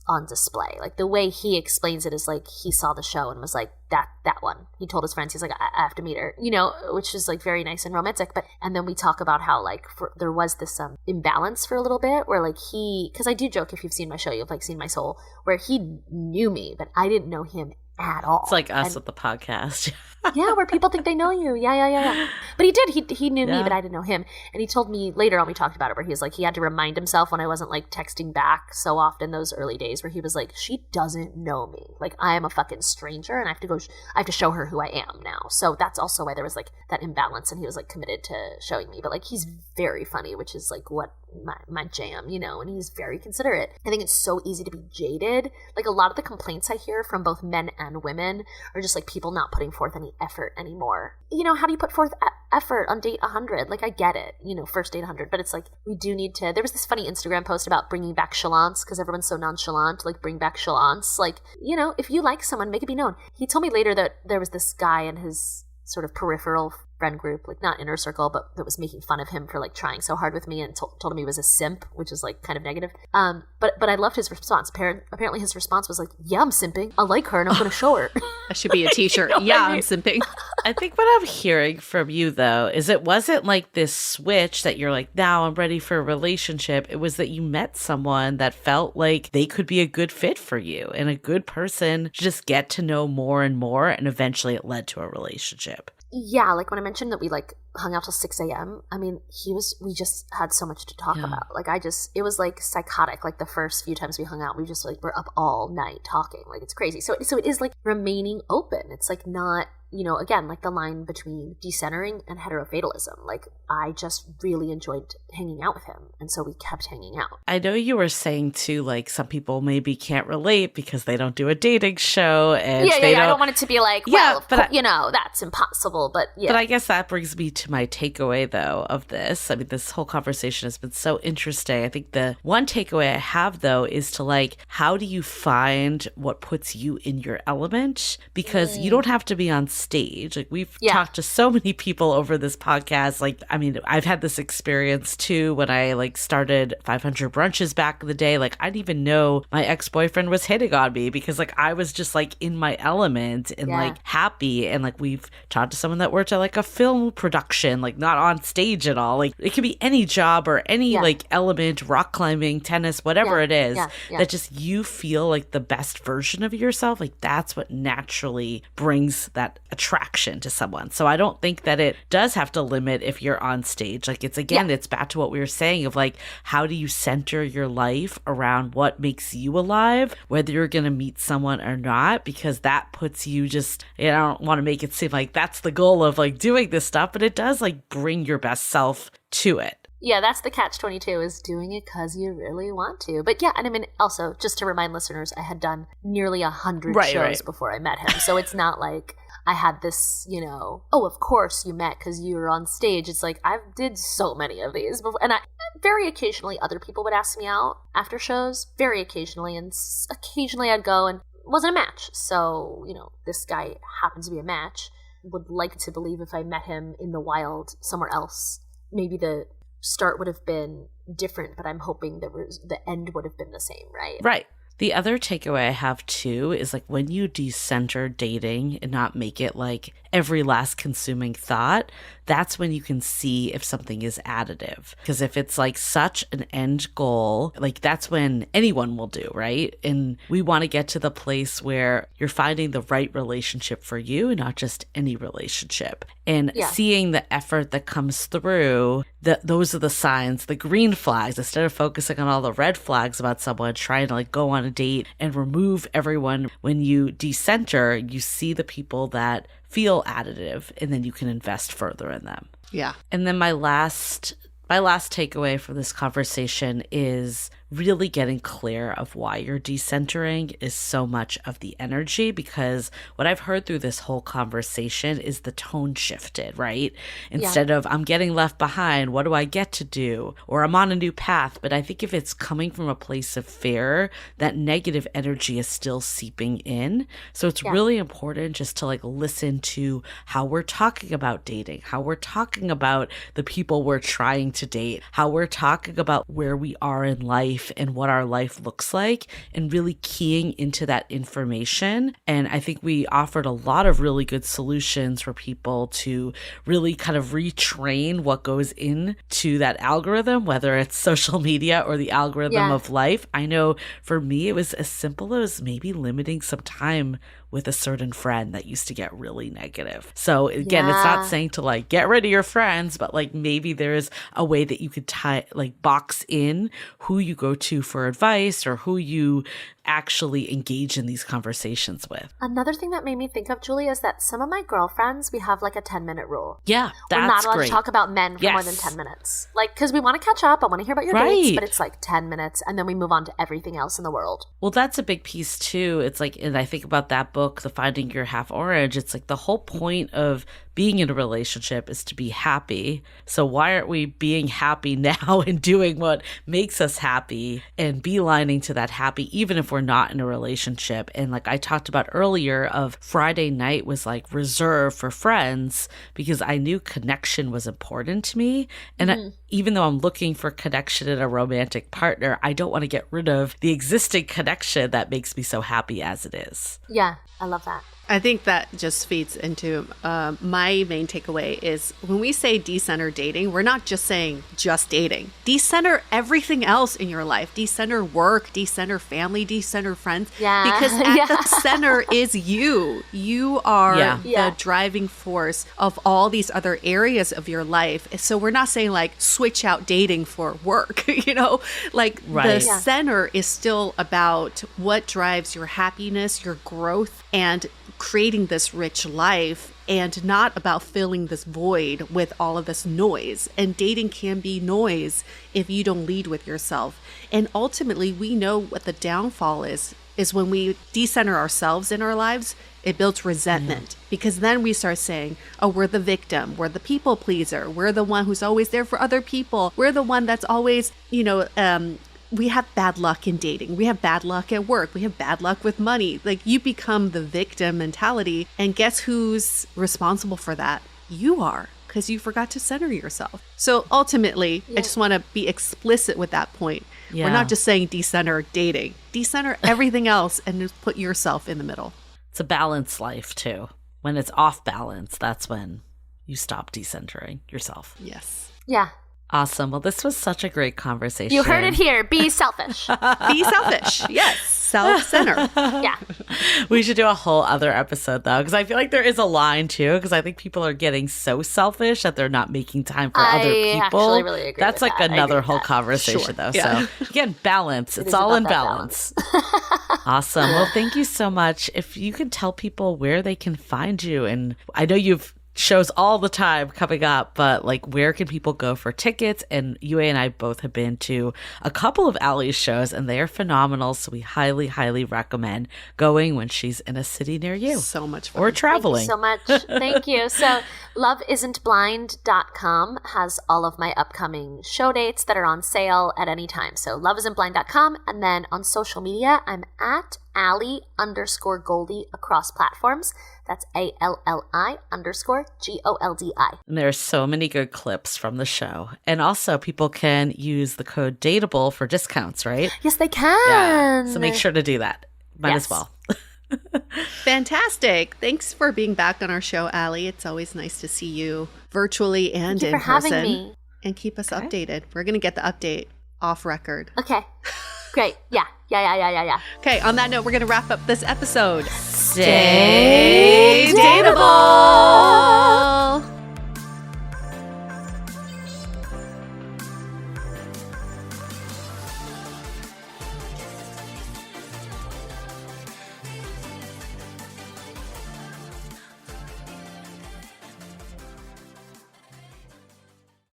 on display. Like, the way he explains it is like he saw the show and was like, that one. He told his friends, he's like, I have to meet her, you know, which is like very nice and romantic. But and then we talk about how like there was this imbalance for a little bit where like because I do joke, if you've seen my show, you've like seen my soul, where he knew me, but I didn't know him at all. It's like us with the podcast. Yeah, where people think they know you. Yeah. But he did. He knew me, but I didn't know him. And he told me later on, we talked about it, where he was like, he had to remind himself when I wasn't like texting back so often those early days, where he was like, she doesn't know me. Like, I am a fucking stranger and I have to show her who I am now. So that's also why there was like that imbalance, and he was like committed to showing me. But like, he's very funny, which is like what my jam, you know, and he's very considerate. I think it's so easy to be jaded. Like, a lot of the complaints I hear from both men and women are just like people not putting forth any effort anymore. You know, how do you put forth effort on date 100? Like, I get it, you know, first date 100, but it's like, we do need to. There was this funny Instagram post about bringing back chalance, because everyone's so nonchalant. Like, bring back chalance. Like, you know, if you like someone, make it be known. He told me later that there was this guy in his sort of peripheral friend group, like not inner circle, but that was making fun of him for like trying so hard with me, and told him he was a simp, which is like kind of negative. But I loved his response. Apparently his response was like, yeah, I'm simping. I like her and I'm going to show her. That should be a t-shirt. You know Yeah, what I mean? I'm simping. I think what I'm hearing from you, though, is it wasn't like this switch that you're like, now I'm ready for a relationship. It was that you met someone that felt like they could be a good fit for you and a good person to just get to know more and more. And eventually it led to a relationship. Yeah, like when I mentioned that we like hung out till 6 a.m., I mean, we just had so much to talk about. Like, it was like psychotic. Like, the first few times we hung out, we just like were up all night talking. Like, it's crazy. So it is like remaining open. It's like not, you know, again, like the line between decentering and heterofatalism. Like, I just really enjoyed hanging out with him. And so we kept hanging out. I know you were saying too, like, some people maybe can't relate because they don't do a dating show. And I don't want it to be like, well, you know, that's impossible. But yeah. But I guess that brings me to my takeaway, though, of this. I mean, this whole conversation has been so interesting. I think the one takeaway I have, though, is to like, how do you find what puts you in your element? Because you don't have to be on stage. Like, we've talked to so many people over this podcast. Like, I mean, I've had this experience too when I like started 500 brunches back in the day. Like, I didn't even know my ex-boyfriend was hitting on me because like I was just like in my element and like happy. And like, we've talked to someone that worked at like a film production, like not on stage at all. Like, it could be any job or any like element, rock climbing, tennis, whatever it is, that just you feel like the best version of yourself. Like, that's what naturally brings that attraction to someone. So I don't think that it does have to limit if you're on stage. Like, it's again, it's back to what we were saying of like, how do you center your life around what makes you alive, whether you're going to meet someone or not, because that puts you just, I don't want to make it seem like that's the goal of like doing this stuff, but it does like bring your best self to it. Yeah, that's the catch-22, is doing it because you really want to. But yeah, and I mean, also, just to remind listeners, I had done nearly 100 shows before I met him. So it's not like I had this, oh, of course you met because you were on stage. It's like, I did so many of these before. And very occasionally other people would ask me out after shows, very occasionally. And occasionally I'd go and it wasn't a match. So, this guy happens to be a match. Would like to believe if I met him in the wild somewhere else, maybe the start would have been different, but I'm hoping the end would have been the same, right? Right. The other takeaway I have too is like when you decenter dating and not make it like every last consuming thought, that's when you can see if something is additive. Because if it's like such an end goal, like that's when anyone will do, right? And we want to get to the place where you're finding the right relationship for you, not just any relationship. And seeing the effort that comes through, those are the signs, the green flags, instead of focusing on all the red flags about someone trying to like go on a date and remove everyone. When you decenter, you see the people that feel additive, and then you can invest further in them. Yeah. And then my last takeaway from this conversation is really getting clear of why you're decentering is so much of the energy, because what I've heard through this whole conversation is the tone shifted, right? Instead of I'm getting left behind, what do I get to do? Or I'm on a new path. But I think if it's coming from a place of fear, that negative energy is still seeping in. So it's really important just to like listen to how we're talking about dating, how we're talking about the people we're trying to date, how we're talking about where we are in life and what our life looks like, and really keying into that information. And I think we offered a lot of really good solutions for people to really kind of retrain what goes into that algorithm, whether it's social media or the algorithm of life. I know for me, it was as simple as maybe limiting some time with a certain friend that used to get really negative. So again, it's not saying to like get rid of your friends, but like maybe there's a way that you could box in who you go to for advice or who you actually engage in these conversations with. Another thing that made me think of, Julie, is that some of my girlfriends, we have like a 10-minute rule. Yeah, that's We're not allowed great. to talk about men for more than 10 minutes. Like, because we want to catch up. I want to hear about your dates, but it's like 10 minutes and then we move on to everything else in the world. Well, that's a big piece too. It's like, and I think about that book, The Finding Your Half Orange, it's like the whole point of being in a relationship is to be happy. So why aren't we being happy now and doing what makes us happy and beelining to that happy, even if we're not in a relationship? And like I talked about earlier, of Friday night was like reserved for friends because I knew connection was important to me. And even though I'm looking for connection in a romantic partner, I don't want to get rid of the existing connection that makes me so happy as it is. Yeah, I love that. I think that just feeds into my main takeaway is when we say decenter dating, we're not just saying just dating. Decenter everything else in your life. Decenter work, decenter family, decenter friends. Yeah. Because at the center is you. You are the driving force of all these other areas of your life. So we're not saying like switch out dating for work, the center is still about what drives your happiness, your growth, and creating this rich life, and not about filling this void with all of this noise. And dating can be noise if you don't lead with yourself. And ultimately, we know what the downfall is when we decenter ourselves in our lives, it builds resentment. Because then we start saying, oh, we're the victim, we're the people pleaser, we're the one who's always there for other people, we're the one that's always, we have bad luck in dating. We have bad luck at work. We have bad luck with money. Like, you become the victim mentality. And guess who's responsible for that? You are, because you forgot to center yourself. So ultimately, I just want to be explicit with that point. Yeah. We're not just saying decenter dating. Decenter everything else and just put yourself in the middle. It's a balanced life too. When it's off balance, that's when you stop decentering yourself. Yes. Yeah. Awesome. Well, this was such a great conversation. You heard it here. Be selfish. Be selfish. Yes. Self-centered. Yeah. We should do a whole other episode, though, because I feel like there is a line, too, because I think people are getting so selfish that they're not making time for other people. Actually really agree That's with like that. another whole conversation, though. Yeah. So, again, balance. It's all in balance. Awesome. Well, thank you so much. If you could tell people where they can find you, and I know you've shows all the time coming up, but like, where can people go for tickets? And Yue and I both have been to a couple of Allie's shows, and they are phenomenal. So we highly, highly recommend going when she's in a city near you. So much fun. Or traveling. Thank you so much. Thank you. So loveisn'tblind.com has all of my upcoming show dates that are on sale at any time. So loveisn'tblind.com. And then on social media, I'm at Allie_Goldie across platforms. That's ALLI_GOLDI. And there's so many good clips from the show. And also, people can use the code DATEABLE for discounts, right? Yes, they can. Yeah. So make sure to do that. Might as well. Fantastic. Thanks for being back on our show, Allie. It's always nice to see you virtually and in person. Having me. And keep us updated. We're going to get the update off record. Okay. Great. Yeah. Okay, on that note, we're going to wrap up this episode. Stay Dateable!